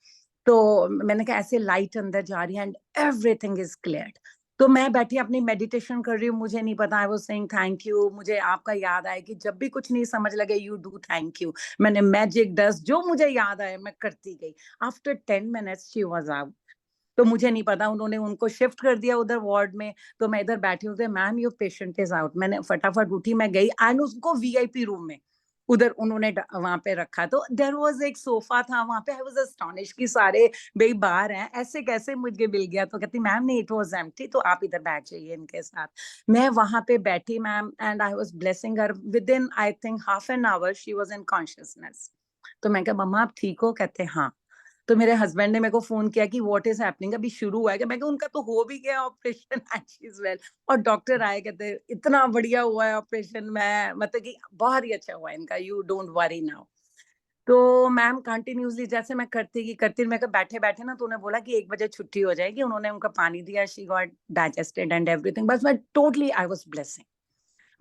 तो मैंने कहा ऐसे लाइट अंदर जा रही है, एंड एवरीथिंग इज क्लियर्ड। तो मैं बैठी अपनी मेडिटेशन कर रही हूँ, मुझे नहीं पता, I was saying thank you. मुझे आपका याद आया कि जब भी कुछ नहीं समझ लगे, यू डू थैंक यू। मैंने मैजिक डस्ट जो मुझे याद आया मैं करती गई। After 10 minutes she was out. तो मुझे नहीं पता, उन्होंने उनको शिफ्ट कर दिया उधर वार्ड में। तो मैं इधर बैठी हूँ, ma'am your patient is out. मैंने फटाफट उठी, मैं गई एंड उसको वीआईपी रूम में उधर उन्होंने वहां पे रखा। तो देयर वाज एक सोफा था वहां पे। आई वाज एस्टोनिश कि सारे भाई बाहर हैं, ऐसे कैसे मुझे मिल गया। तो कहती मैम नहीं, इट वाज एम्प्टी, तो आप इधर बैठ जाइए इनके साथ। मैं वहां पे बैठी ma'am, and I was blessing her. With in I think half an hour she was in consciousness. तो मैं कहा मम्मा आप ठीक हो? कहते हाँ। तो मेरे हस्बैंड ने मेरे को फोन किया कि व्हाट इज हैपनिंग, अभी शुरू हुआ है क्या? मैं कहा उनका तो हो भी गया operation and she is well. और डॉक्टर आए, कहते इतना बढ़िया हुआ है ऑपरेशन, मैं मतलब कि बहुत ही अच्छा हुआ है इनका, यू डोंट वरी नाउ। तो मैम कंटिन्यूसली जैसे मैं करती मैं बैठे बैठे ना, तो उन्हें बोला कि 1 बजे छुट्टी हो जाएगी। उन्होंने उनका पानी दिया, she got digested and everything. बस मैं टोटली आई वाज ब्लेसिंग।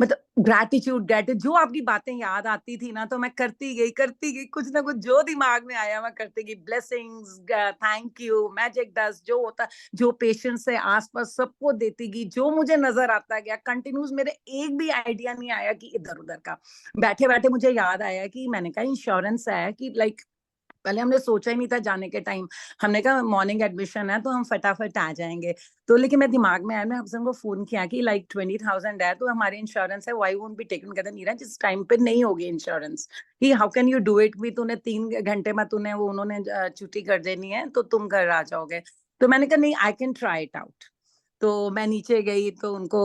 मतलब ग्रेटिट्यूड जो आपकी बातें याद आती थी ना, तो मैं करती गई, कुछ ना कुछ जो दिमाग में आया मैं करती गई। Blessings, thank you, magic dust, जो होता, जो पेशेंस से आसपास सबको देती गई, जो मुझे नजर आता गया कंटिन्यूस। मेरे एक भी आइडिया नहीं आया कि इधर उधर का। बैठे बैठे मुझे याद आया कि मैंने कहा इंश्योरेंस है कि लाइक, पहले हमने सोचा ही नहीं था जाने के टाइम, हमने कहा मॉर्निंग एडमिशन है तो हम फटाफट आ जाएंगे। तो लेकिन मेरे दिमाग में आया, मैं हस्बैंड को फोन किया कि लाइक 20,000 है तो हमारी इंश्योरेंस है, व्हाई वोंट बी टेकन। कहता नीरा जिस टाइम पे नहीं होगी इंश्योरेंस, कि how can you do it भी, तूने 3 घंटे में तूने वो उन्होंने छुट्टी कर देनी है तो तुम घर आ जाओगे। तो मैंने कहा नहीं, I can try it out. तो मैं नीचे गई तो उनको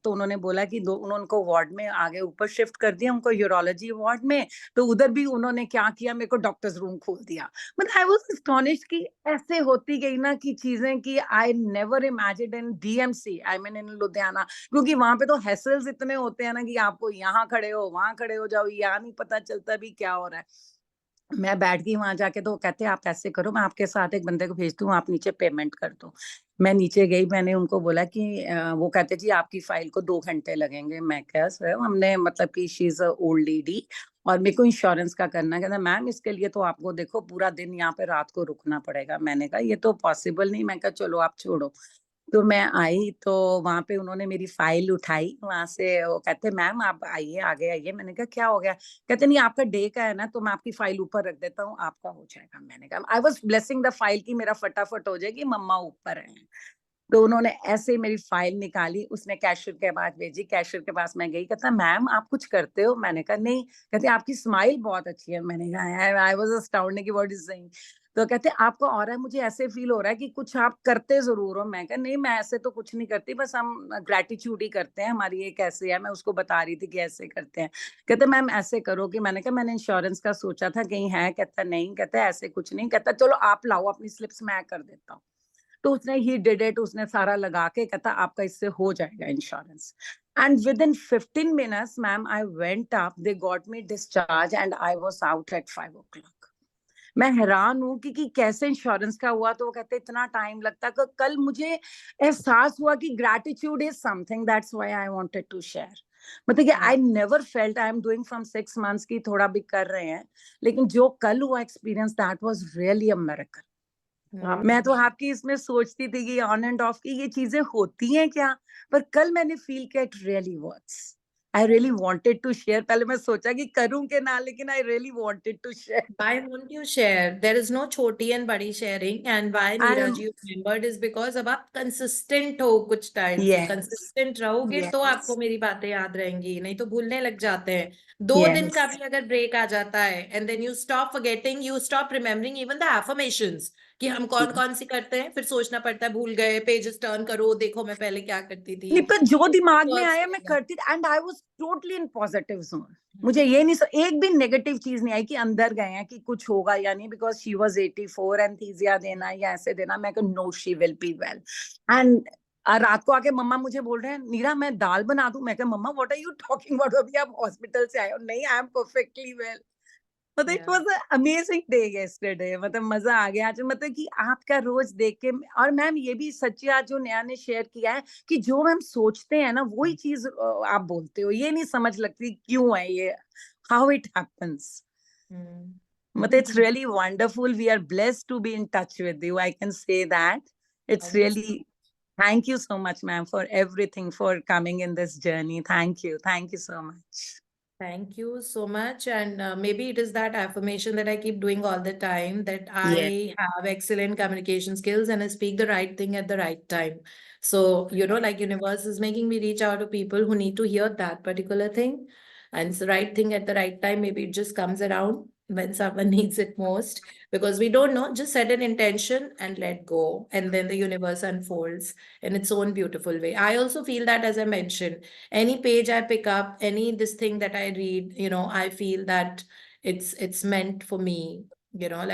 तो उन्होंने बोला कि उन्होंने उनको वार्ड में आगे ऊपर शिफ्ट कर दिया, उनको यूरोलॉजी वार्ड में। तो उधर भी उन्होंने क्या किया, मेरे को डॉक्टर्स रूम खोल दिया। मतलब आई वाज एस्टोनिश्ड कि ऐसे होती गई ना कि चीजें कि I never imagined in DMC, I mean in Ludhiana, क्योंकि वहां पे तो हैसल्स इतने होते हैं ना कि आपको यहाँ खड़े हो वहां खड़े हो जाओ, यहाँ नहीं पता चलता भी क्या हो रहा है। मैं बैठ गई वहां जाके, तो कहते हैं आप ऐसे करो, मैं आपके साथ एक बंदे को भेज दूं, आप नीचे पेमेंट कर दो। मैं नीचे गई, मैंने उनको बोला कि वो कहते जी आपकी फाइल को 2 घंटे लगेंगे। मैं क्या सर, हमने मतलब कि शी इज ओल्ड लेडी और मेरे को इंश्योरेंस का करना है। कहता मैम इसके लिए तो आपको देखो पूरा दिन यहाँ पे रात को रुकना पड़ेगा। मैंने कहा ये तो पॉसिबल नहीं। मैं कहा चलो आप छोड़ो। तो मैं आई तो वहां पे उन्होंने मेरी फाइल उठाई वहां से, वो कहते मैम आप आइए आगे आइए। मैंने कहा क्या हो गया? कहते नहीं आपका डे का है ना, तो मैं आपकी फाइल ऊपर रख देता हूँ, आपका हो जाएगा। मैंने कहा I was blessing the file कि मेरा फटाफट हो जाएगी, मम्मा ऊपर है। तो उन्होंने ऐसे मेरी फाइल निकाली, उसने कैशियर के पास भेजी, कैशियर के पास मैं गई। कहता मैम आप कुछ करते हो? मैंने कहा नहीं। कहते आपकी स्माइल बहुत अच्छी है। मैंने कहा आई वाज अस्टाउंडेड कि व्हाट इज सेइंग। तो कहते आपको और है, मुझे ऐसे फील हो रहा है कि कुछ आप करते जरूर हो। मैं कहा नहीं, मैं ऐसे तो कुछ नहीं करती, बस हम ग्रेटिट्यूड ही करते हैं, हमारी ये कैसे है। मैं उसको बता रही थी कि ऐसे करते हैं। कहते मैम ऐसे करो कि, मैंने कहा मैंने इंश्योरेंस का सोचा था कहीं है। कहता नहीं। कहता ऐसे कुछ नहीं। कहता चलो आप लाओ अपनी स्लिप्स, मैं कर देता हूँ। तो उसने ही डिड इट, उसने सारा लगा के कहता आपका इससे हो जाएगा insurance. And with in 15 minutes ma'am I went up, they got me discharge and I was out at 5 o'clock। मैं हैरान हूँ कि कैसे इंश्योरेंस का हुआ। तो वो कहते इतना टाइम लगता है। कल मुझे एहसास हुआ कि gratitude is something, that's why I wanted to share. मतलब कि I never felt, I am doing from 6 months की थोड़ा भी कर रहे हैं, लेकिन जो कल हुआ experience, that was really a miracle. मैं तो आपकी इसमें सोचती थी कि ऑन एंड ऑफ की ये चीजें होती हैं क्या, पर कल मैंने फील किया it really works. I really wanted to share. पहले मैं सोचा कि करूं के ना, लेकिन I really wanted to share. Why won't you share? There is no choti and badi sharing. And why I Neeraj am you remembered is because अब आप consistent हो कुछ टाइम से, यस consistent रहोगे तो यस आपको मेरी बातें याद रहेंगी, नहीं तो भूलने लग जाते हैं। 2 दिन का यस भी अगर ब्रेक आ जाता है and then you stop forgetting, you stop remembering even the affirmations कि हम कौन कौन सी करते हैं, फिर सोचना पड़ता है भूल गए, पेजेस टर्न करो, देखो मैं पहले क्या करती थी। नहीं, पर जो दिमाग में Works आया मैं करेगा। करती थी and I was totally in positive zone. मुझे ये नहीं, एक भी नेगेटिव चीज नहीं आई कि अंदर गए हैं कि कुछ होगा या नहीं, बिकॉज शी वाज 84, एंथीसिया देना या ऐसे देना। मैं कहा no she will be well. And रात को आके मम्मा मुझे बोल रहे हैं नीरा मैं दाल बना दूं। मैं कहा मम्मा what are you talking about, अभी आप हॉस्पिटल से आए हो। नहीं आई एम परफेक्टली वेल। मतलब it was a amazing day yesterday. मतलब मजा आ गया आज। मतलब कि आपका रोज देख के, और मैम ये भी सच्ची आज जो नया ने शेयर किया है कि जो मैम सोचते हैं ना वही चीज आप बोलते हो। ये नहीं समझ लगती क्यों है ये, हाउ इट हैपेंस। मतलब it's really wonderful. We are blessed to be in touch with you, I can say that. It's really, thank you so much ma'am for everything, for coming in this journey. Thank you so much. Thank you so much. And maybe it is that affirmation that I keep doing all the time, that Yeah. I have excellent communication skills and I speak the right thing at the right time. So, like universe is making me reach out to people who need to hear that particular thing. And it's the right thing at the right time. Maybe it just comes around when someone needs it most, because we don't know. Just set an intention and let go. And then the universe unfolds in its own beautiful way. I also feel that, as I mentioned, any page I pick up, any this thing that I read, I feel that it's meant for me,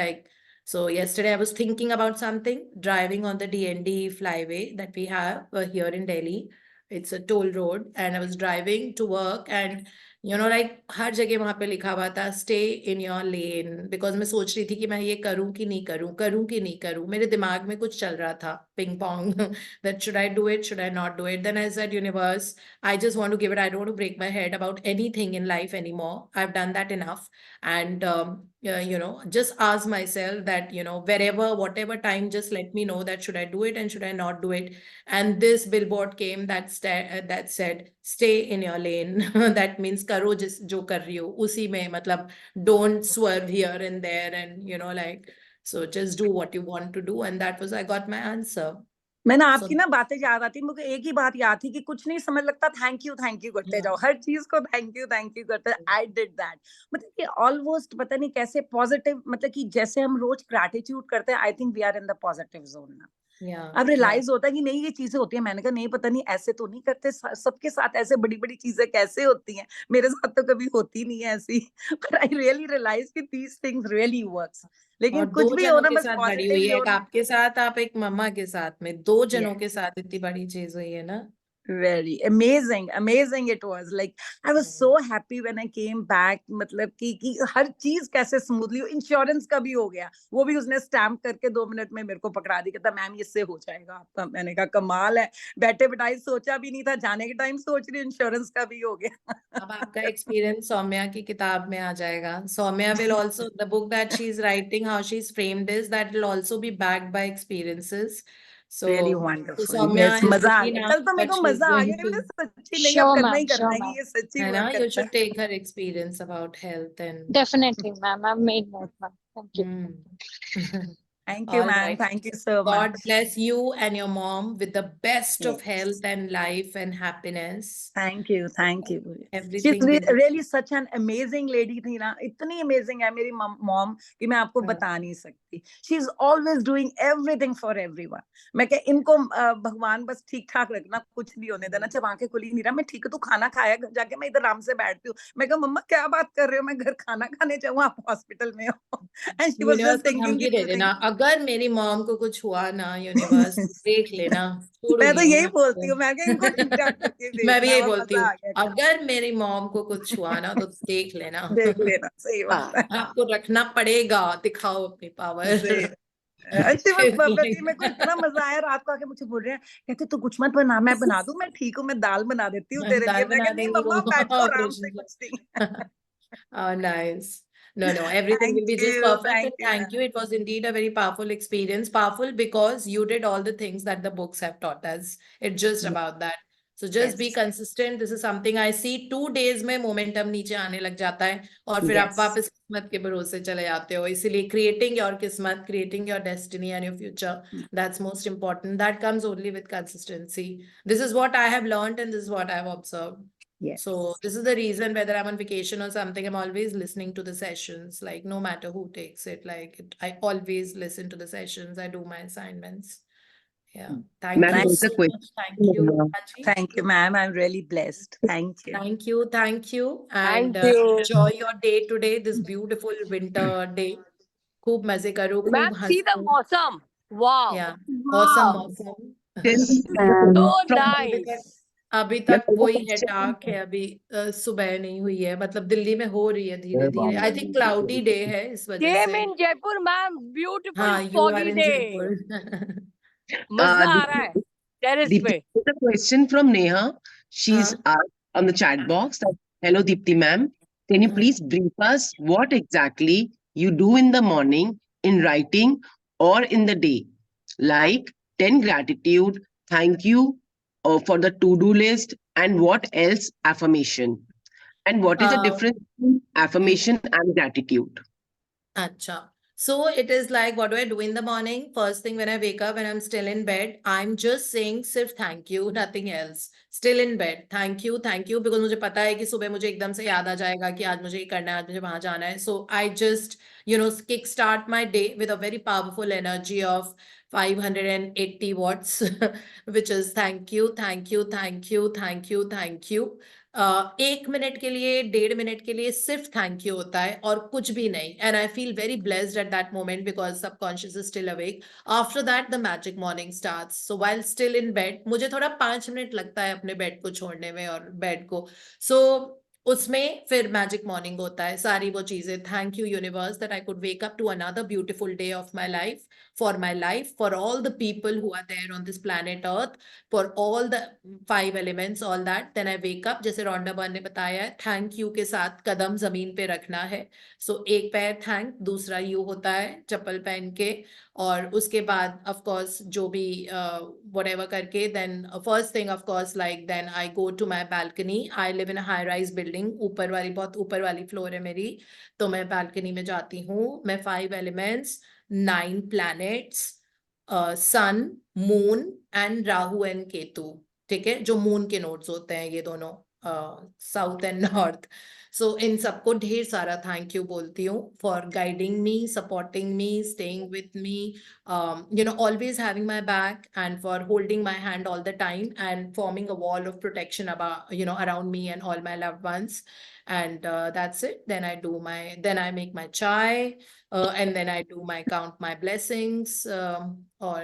like. So yesterday I was thinking about something, driving on the DND flyway that we have here in Delhi. It's a toll road, and I was driving to work, and like हर जगह वहां पे लिखा हुआ था stay in your lane, because मैं सोच रही थी कि मैं ये करूं कि नहीं करूं, करूं कि नहीं करूं, मेरे दिमाग में कुछ चल रहा था ping pong that should I do it, should I not do it. Then I said universe, I just want to give it. I don't want to break my head about anything in life anymore. I've done that enough. And, just ask myself that, wherever, whatever time, just let me know that should I do it and should I not do it. And this billboard came that said, stay in your lane. That means karo jis jo kar rahi ho, usi mein, matlab, don't swerve here and there. And, so just do what you want to do. And that was, I got my answer. मैंने So, आपकी ना बातें याद आती, मुझे एक ही बात याद थी कि कुछ नहीं समझ लगता, थैंक यू करते जाओ, हर चीज को थैंक यू करते. I did that. मतलब कि ऑलमोस्ट पता नहीं कैसे पॉजिटिव, मतलब कि जैसे हम रोज ग्रैटिट्यूड करते हैं, I think we are in the positive zone ना. अब रियलाइज होता है कि नहीं ये चीजें होती है. मैंने कहा नहीं, पता नहीं ऐसे तो नहीं करते सबके साथ, ऐसे बड़ी बड़ी चीजें कैसे होती हैं, मेरे साथ तो कभी होती नहीं है ऐसी. बट आई रियली रियलाइज कि दीज थिंग्स रियली वर्क्स. लेकिन और कुछ दो भी हो जनों ना, के बस साथ बड़ी पॉजिटिव हुई है, हो एक ना. आपके साथ, आप एक मम्मा के साथ में, दो जनों Yes. के साथ इतनी बड़ी चीज हुई है ना. Very amazing it was. Like I was so happy when I came back. मतलब कि हर चीज कैसे स्मूथली, इंश्योरेंस का भी हो गया, वो भी उसने स्टैम्प करके 2 मिनट में मेरे को पकड़ा दी, कहता मैम इससे हो जाएगा आपका. मैंने कहा कमाल है, बैठे बिठाए सोचा भी नहीं था, जाने के टाइम सोच रही इंश्योरेंस का भी हो गया. अब आपका एक्सपीरियंस सौम्या की किताब में आ जाएगा. Saumya will also, the book that she is writing, how she is framed this, that will also be backed by experiences. So, Really so wonderful. Soumya Yes, is मजा आ busy गया now, कल तो, मेरे but को she's मजा आ going गया कि to, मुझे सच्ची नहीं, अब Sure, करना ही ma'am. करना Sure, है, ma'am. ये सच्ची है ना, वर्क you करता should है. take her experience about health and. Definitely, ma'am. I've made note, ma'am. Thank you. Thank you, All ma'am. right. Thank you so God much. bless you and your mom with the best of Yes. health and life and happiness. Thank you. She's Everything will be. really such an amazing lady थी ना, इतनी amazing है मेरी mom कि मैं आपको बता नहीं सकती. She's always doing everything for everyone. मैं क्या इनको भगवान बस ठीक ठाक रखना, कुछ नहीं होने देना. जब आंखें खुली नहीं रहा, मैं ठीक है, तू खाना खाया, घर जाके मैं इधर आराम से बैठती हूँ. मैं कहा मम्मा क्या बात कर रहे हो, मैं घर खाना खाने जाऊँ, आप हॉस्पिटल में हो. And she was universe just को thinking धमकी दे देना, अगर मेरी मॉम को कुछ हुआ ना, यूनिवर्स देख लेना, मैं छोड़ूंगी तो नहीं यही बोलती आपको. हूँ, मैं क्या इनको ठीक ठाक करके मैं भी भेजना. यही वो बोलती मजा हूँ, आ गया कल. अगर मेरी मॉम को कुछ हुआ ना तो देख लेना. देख लेना, सही बात है. आपको रखना पड़ेगा, दिखाओ अपनी पावर. सही. अच्छी बात, बाबा मेरे को इतना मजा आया, रात को आके मुझे बोल रहे हैं, कहते तू कुछ मत बना, मैं बना दूं, मैं ठीक हूँ, मैं दाल बना देती हूँ तेरे लिए. दाल मैं बना कहा नहीं देंगी वो मम्मा बैठो आराम से, ऑपरेशन कुछ नहीं. से. Oh, nice. No, everything will be just perfect. And thank you. It was indeed a very powerful experience. Powerful because you did all the things that the books have taught us. It's just about that. So just be consistent. This is something I see. 2 days में momentum नीचे आने लग जाता है और फिर आप वापस किस्मत के भरोसे चले जाते हो. इसीलिए creating your किस्मत, creating your destiny and your future, that's most important. That comes only with consistency. This is what I have learned and this is what I have observed. Yes. So this is the reason whether I'm on vacation or something, I'm always listening to the sessions, like no matter who takes it, I always listen to the sessions. I do my assignments. Yeah. Thank Ma'am, you there's a so question. much. Thank you. Anji. Thank you, ma'am. I'm really blessed. Thank you. Thank you. Thank you. And Thank you. enjoy your day today, this beautiful winter day. खूब मजे करो, खूब Ma'am, see the हंसो. awesome. Wow. Yeah. Awesome. Awesome. So अभी तक nice. अभी तक वही है, डार्क है अभी. सुबह नहीं हुई है, मतलब दिल्ली में हो रही है धीरे धीरे. आई थिंक क्लाउडी डे है इस वजह Came से. in Jaipur, ma'am. Beautiful हाँ, you are foggy in day. Jaipur. मजा आ रहा है टेरेस पे. Deepti, there's a question from Neha. She's हाँ. asked on the chat box that, hello Deepti ma'am, can you please brief us what exactly you do in the morning, in writing or in the day? Like 10 gratitude, thank you for the to-do list, and what else affirmation? And what is the difference between affirmation and gratitude? Acha. So it is like, what do I do in the morning? First thing when I wake up, when I'm still in bed, I'm just saying sirf thank you, nothing else. Still in bed, thank you, because मुझे पता है कि सुबह मुझे एकदम से याद आ जाएगा कि आज मुझे ये करना है, आज मुझे वहां जाना है. So I just, kick start my day with a very powerful energy of 580 watts, which is thank you, thank you, thank you, thank you, thank you. 1 minute के लिए, 1.5 मिनट के लिए सिर्फ थैंक यू होता है और कुछ भी नहीं. And I feel very blessed at that moment because subconscious is still awake. After that the magic morning starts. So while still in bed, मुझे थोड़ा 5 मिनट लगता है अपने बेड को छोड़ने में और बेड को. सो उसमें फिर मैजिक मॉर्निंग होता है, सारी वो चीजें. Thank you universe that I could wake up to another beautiful day of my life, for all the people who are there on this planet earth, for all the 5 elements, all that. Then I wake up, जैसे Rhonda Byrne ने बताया, thank you के साथ कदम जमीन पे रखना है. सो एक पैर थैंक, दूसरा यू होता है चप्पल पहन के, और उसके बाद ऑफ कोर्स जो भी व्हाटएवर करके, then first thing of course like then I go to my balcony. I live in a high rise building, ऊपर वाली, बहुत ऊपर वाली फ्लोर है मेरी, तो मैं बालकनी में जाती हूँ. मैं 5 elements, 9 planets, sun, moon and Rahu and Ketu, ठीक है, जो मून के नोड्स होते हैं ये दोनों, साउथ एंड नॉर्थ. सो इन सबको ढेर सारा थैंक यू बोलती हूँ for guiding me, supporting me, staying with me, always having my back, and for holding my hand all the time and forming a wall of protection about, around me and all my loved ones. And that's it. Then I make my chai, and then I do my count my blessings, or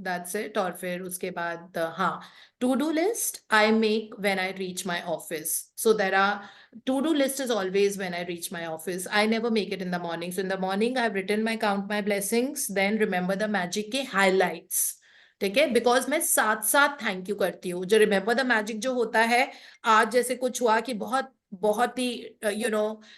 that's it. और फिर उसके बाद हाँ, to-do list I make when I reach my office. So there are to-do list is always when I reach my office. I never make it in the morning. So in the morning I've written my count my blessings, then remember the magic के highlights, ठीक है, because मैं साथ साथ thank you करती हूँ. जो remember the magic जो होता है, आज जैसे कुछ हुआ कि बहुत बहुत ही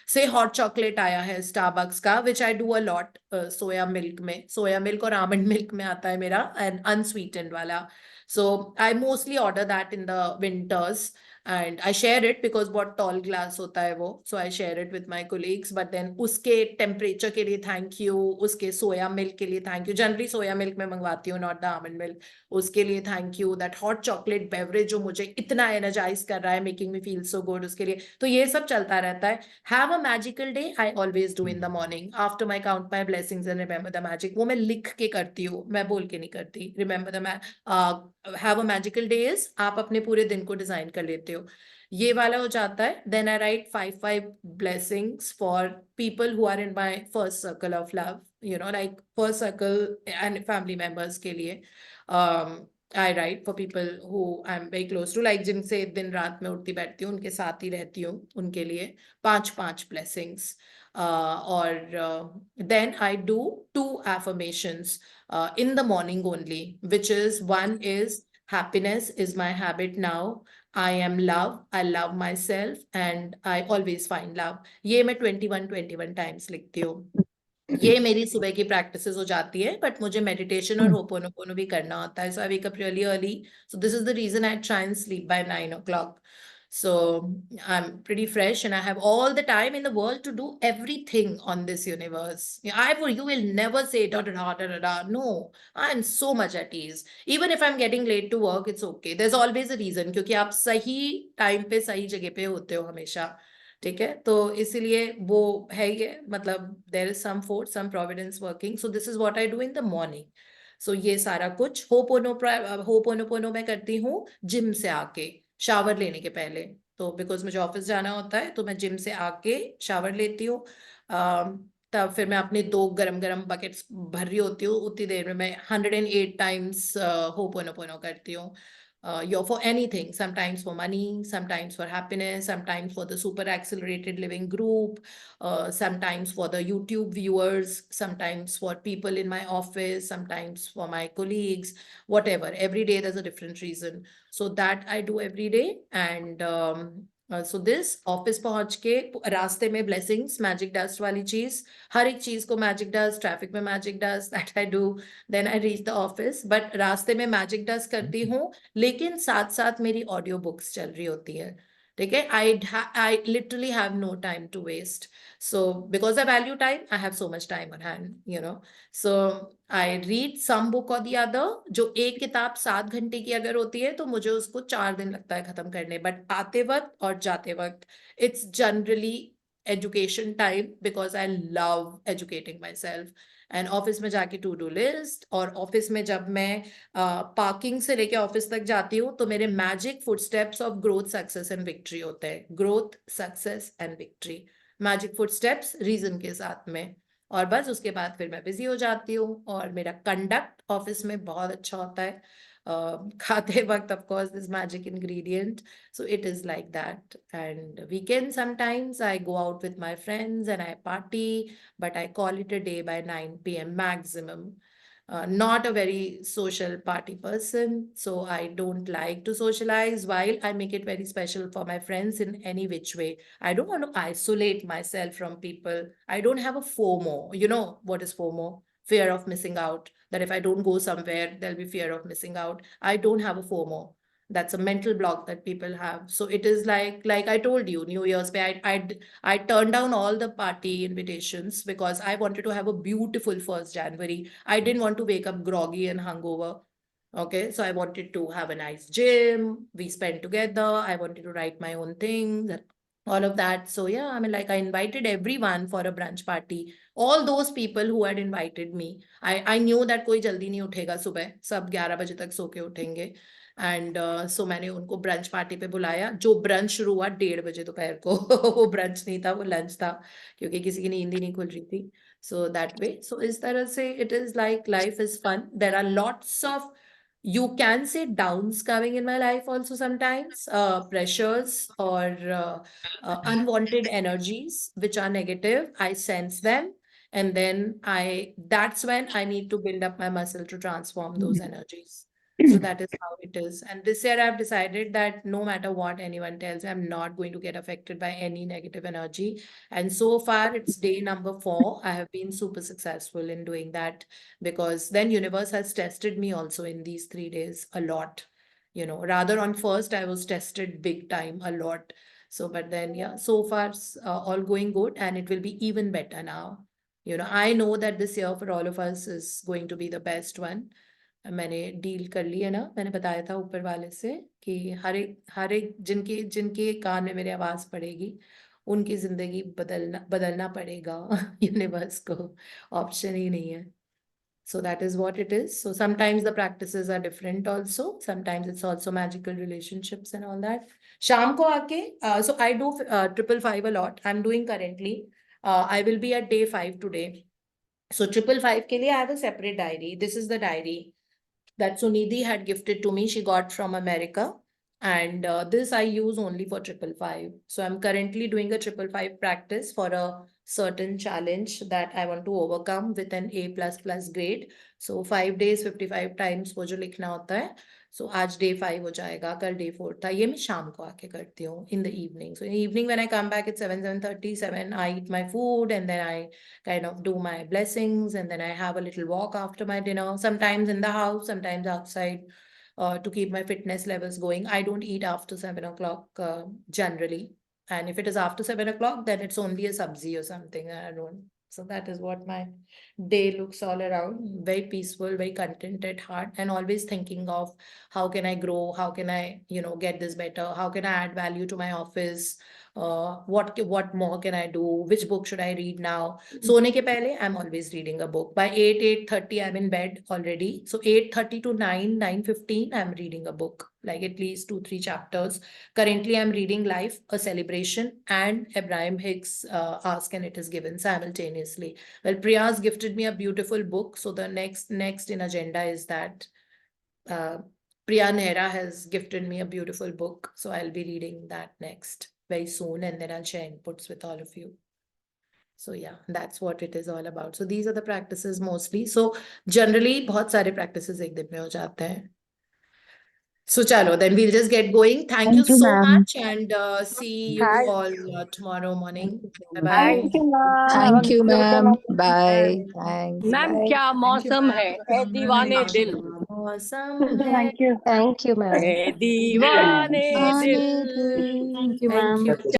से हॉट चॉकलेट आया है स्टारबक्स का, which I do a lot, soya milk में, सोया मिल्क और आमंड मिल्क में आता है मेरा, एंड अनस्वीटेंड वाला. So I mostly order that in the winters, and I share it because बहुत tall glass होता है वो, so I share it with my colleagues. But then उसके temperature के लिए thank you, उसके soya milk के लिए thank you. Generally soya milk मैं मंगवाती हूँ, not the almond milk. उसके लिए thank you. That hot chocolate beverage जो मुझे इतना energize कर रहा है, making me feel so good, उसके लिए. तो ये सब चलता रहता है. Have a magical day I always do in the morning after my count my blessings and remember the magic. वो मैं लिख के करती हूँ, मैं बोल के नहीं करती. Remember the have a magical day is आप अपने पूरे दिन को डिजाइन कर लेते हो. ये वाला हो जाता है. Then I write 5 blessings for people who are in my first circle of love, like first circle and family members के लिए. I write for people who I'm very close to, like जिनसे दिन रात में उठती बैठती हूँ, उनके साथ ही रहती हूँ, उनके लिए 5 blessings. Or then I do 2 affirmations in the morning only, which is, one is happiness is my habit now, I am love, I love myself, and I always find love. ये मैं 21 times लिखती हूँ. ये मेरी सुबह की practices हो जाती है, बट मुझे मेडिटेशन और होपोनोपोनो भी करना होता है. So I wake up really early. So this is the reason I try and sleep by 9 o'clock. So I'm pretty fresh and I have all the time in the world to do everything on this universe. You will never say da da da da da. No, I'm so much at ease. Even if I'm getting late to work, it's okay. There's always a reason, क्योंकि आप सही time पे सही जगह पे होते हो हमेशा, ठीक है. तो इसीलिए वो है ये, मतलब there is some force, some providence working. So this is what I do in the morning. So ये सारा कुछ होपोनोपोनो मैं करती हूँ जिम से आके, शावर लेने के पहले. तो बिकॉज मुझे ऑफिस जाना होता है, तो मैं जिम से आके शावर लेती हूँ. तब फिर मैं अपने 2 गरम बकेट्स भर रही होती हूँ. उतनी देर में मैं 108 times होपोनोपोनो करती हूँ. For anything, sometimes for money, sometimes for happiness, sometimes for the super accelerated living group, sometimes for the YouTube viewers, sometimes for people in my office, sometimes for my colleagues, whatever. Every day there's a different reason. So that I do every day. And so this office पहुंच के रास्ते में blessings, magic dust वाली चीज, हर एक चीज को magic dust, traffic में magic dust, that I do. Then I reach the office. But रास्ते में magic dust करती हूँ, लेकिन साथ साथ मेरी ऑडियो बुक्स चल रही होती है, ठीक है. I literally have no time to waste. So because I value time, I have so much time on hand. So I read some book or the other. जो एक किताब 7 घंटे की अगर होती है, तो मुझे उसको 4 दिन लगता है खत्म करने. बट आते वक्त और जाते वक्त it's generally education time, because I love educating myself. And office में जाके टू डू लिस्ट, और ऑफिस में जब मैं पार्किंग से लेके ऑफिस तक जाती हूँ, तो मेरे magic footsteps of growth, success and victory होते हैं. Growth, success and victory, magic footsteps reason के साथ में. और बस उसके बाद फिर मैं बिजी हो जाती हूँ. और मेरा कंडक्ट ऑफिस में बहुत अच्छा होता है. khate waqt, of course, this magic ingredient. So it is like that. And weekend, sometimes I go out with my friends and I party, but I call it a day by 9 p.m. maximum. Not a very social party person, so I don't like to socialize, while I make it very special for my friends in any which way. I don't want to isolate myself from people. I don't have a FOMO. You know what is FOMO? Fear of missing out. That if I don't go somewhere, there'll be fear of missing out. I don't have a FOMO. That's a mental block that people have. So it is like I told you, New Year's Day, I turned down all the party invitations because I wanted to have a beautiful 1st January. I didn't want to wake up groggy and hungover. Okay, so I wanted to have a nice gym. We spent together. I wanted to write my own things, all of that. So yeah, I mean, like I invited everyone for a brunch party. All those people who had invited me. I knew that कोई जल्दी नहीं उठेगा सुबह. सब 11 बजे तक सो के उठेंगे. एंड सो मैंने उनको ब्रंच पार्टी पे बुलाया, जो ब्रंच शुरू हुआ 1:30 बजे दोपहर को. वो ब्रंच नहीं था, वो लंच था, क्योंकि किसी की नींद ही नहीं खुल रही थी. So that way, so इस तरह से it is like life is fun. There are lots of, you can say, downs coming in my life also sometimes, pressures or unwanted energies which are negative. I sense them, and then that's when I need to build up my muscle to transform those energies. So that is how it is. And this year I've decided that no matter what anyone tells me, I'm not going to get affected by any negative energy. And so far it's day number 4. I have been super successful in doing that, because then universe has tested me also in these 3 days a lot. You know, rather on first I was tested big time a lot. So, but then yeah, so far all going good, and it will be even better now. You know, I know that this year for all of us is going to be the best one. मैंने deal कर ली है ना, मैंने बताया था ऊपर वाले से कि हर एक जिनके जिनके कान में मेरी आवाज पड़ेगी उनकी जिंदगी बदलना पड़ेगा. यूनिवर्स को ऑप्शन ही नहीं है. So that is what it is. So sometimes the practices are different also. Sometimes it's also magical relationships and all that. Sham ko aake, so I do 555 a lot. I'm doing currently. I will be at day 5 today. So 555 ke liye I have a separate diary. This is the diary that Sunidhi had gifted to me. She got from America. And this I use only for 555. So I'm currently doing a 555 practice for a certain challenge that I want to overcome with an A++ grade. So 5 days, 55 times वो जो लिखना होता है. So आज day 5 हो जाएगा, कल day 4 था. ये मैं शाम को आके करती हूँ in the evening. So in the evening when I come back at 7:30, I eat my food and then I kind of do my blessings, and then I have a little walk after my dinner, sometimes in the house, sometimes outside, to keep my fitness levels going. I don't eat after 7 o'clock generally. And if it is after 7 o'clock, then it's only a sabzi or something. I don't. So that is what my day looks all around. Very peaceful, very content at heart, and always thinking of how can I grow? How can I, get this better? How can I add value to my office? What more can I do? Which book should I read now? Sone ke pehle, I'm always reading a book. By 8:30, I'm in bed already. So 8:30 to 9:15, I'm reading a book, like at least 2-3 chapters. Currently, I'm reading Life, A Celebration, and Abraham Hicks' Ask and It Is Given simultaneously. Well, Priya's gifted me a beautiful book. So the next in agenda is that Priya Nehra has gifted me a beautiful book. So I'll be reading that next very soon, and then I'll share inputs with all of you. So yeah, that's what it is all about. So these are the practices mostly. So generally, बहुत सारे practices एक दिन में हो जाते हैं. So chalo, then we'll just get going. Thank you so much, and see you all tomorrow morning. Bye-bye. Thank you, ma'am. Bye. Thanks. Ma'am Bye. क्या मौसम है, ए दीवाने दिल. मौसम है. Thank you. Thank you, ma'am. ए दीवाने दिल. Thank you, ma'am. Thank you.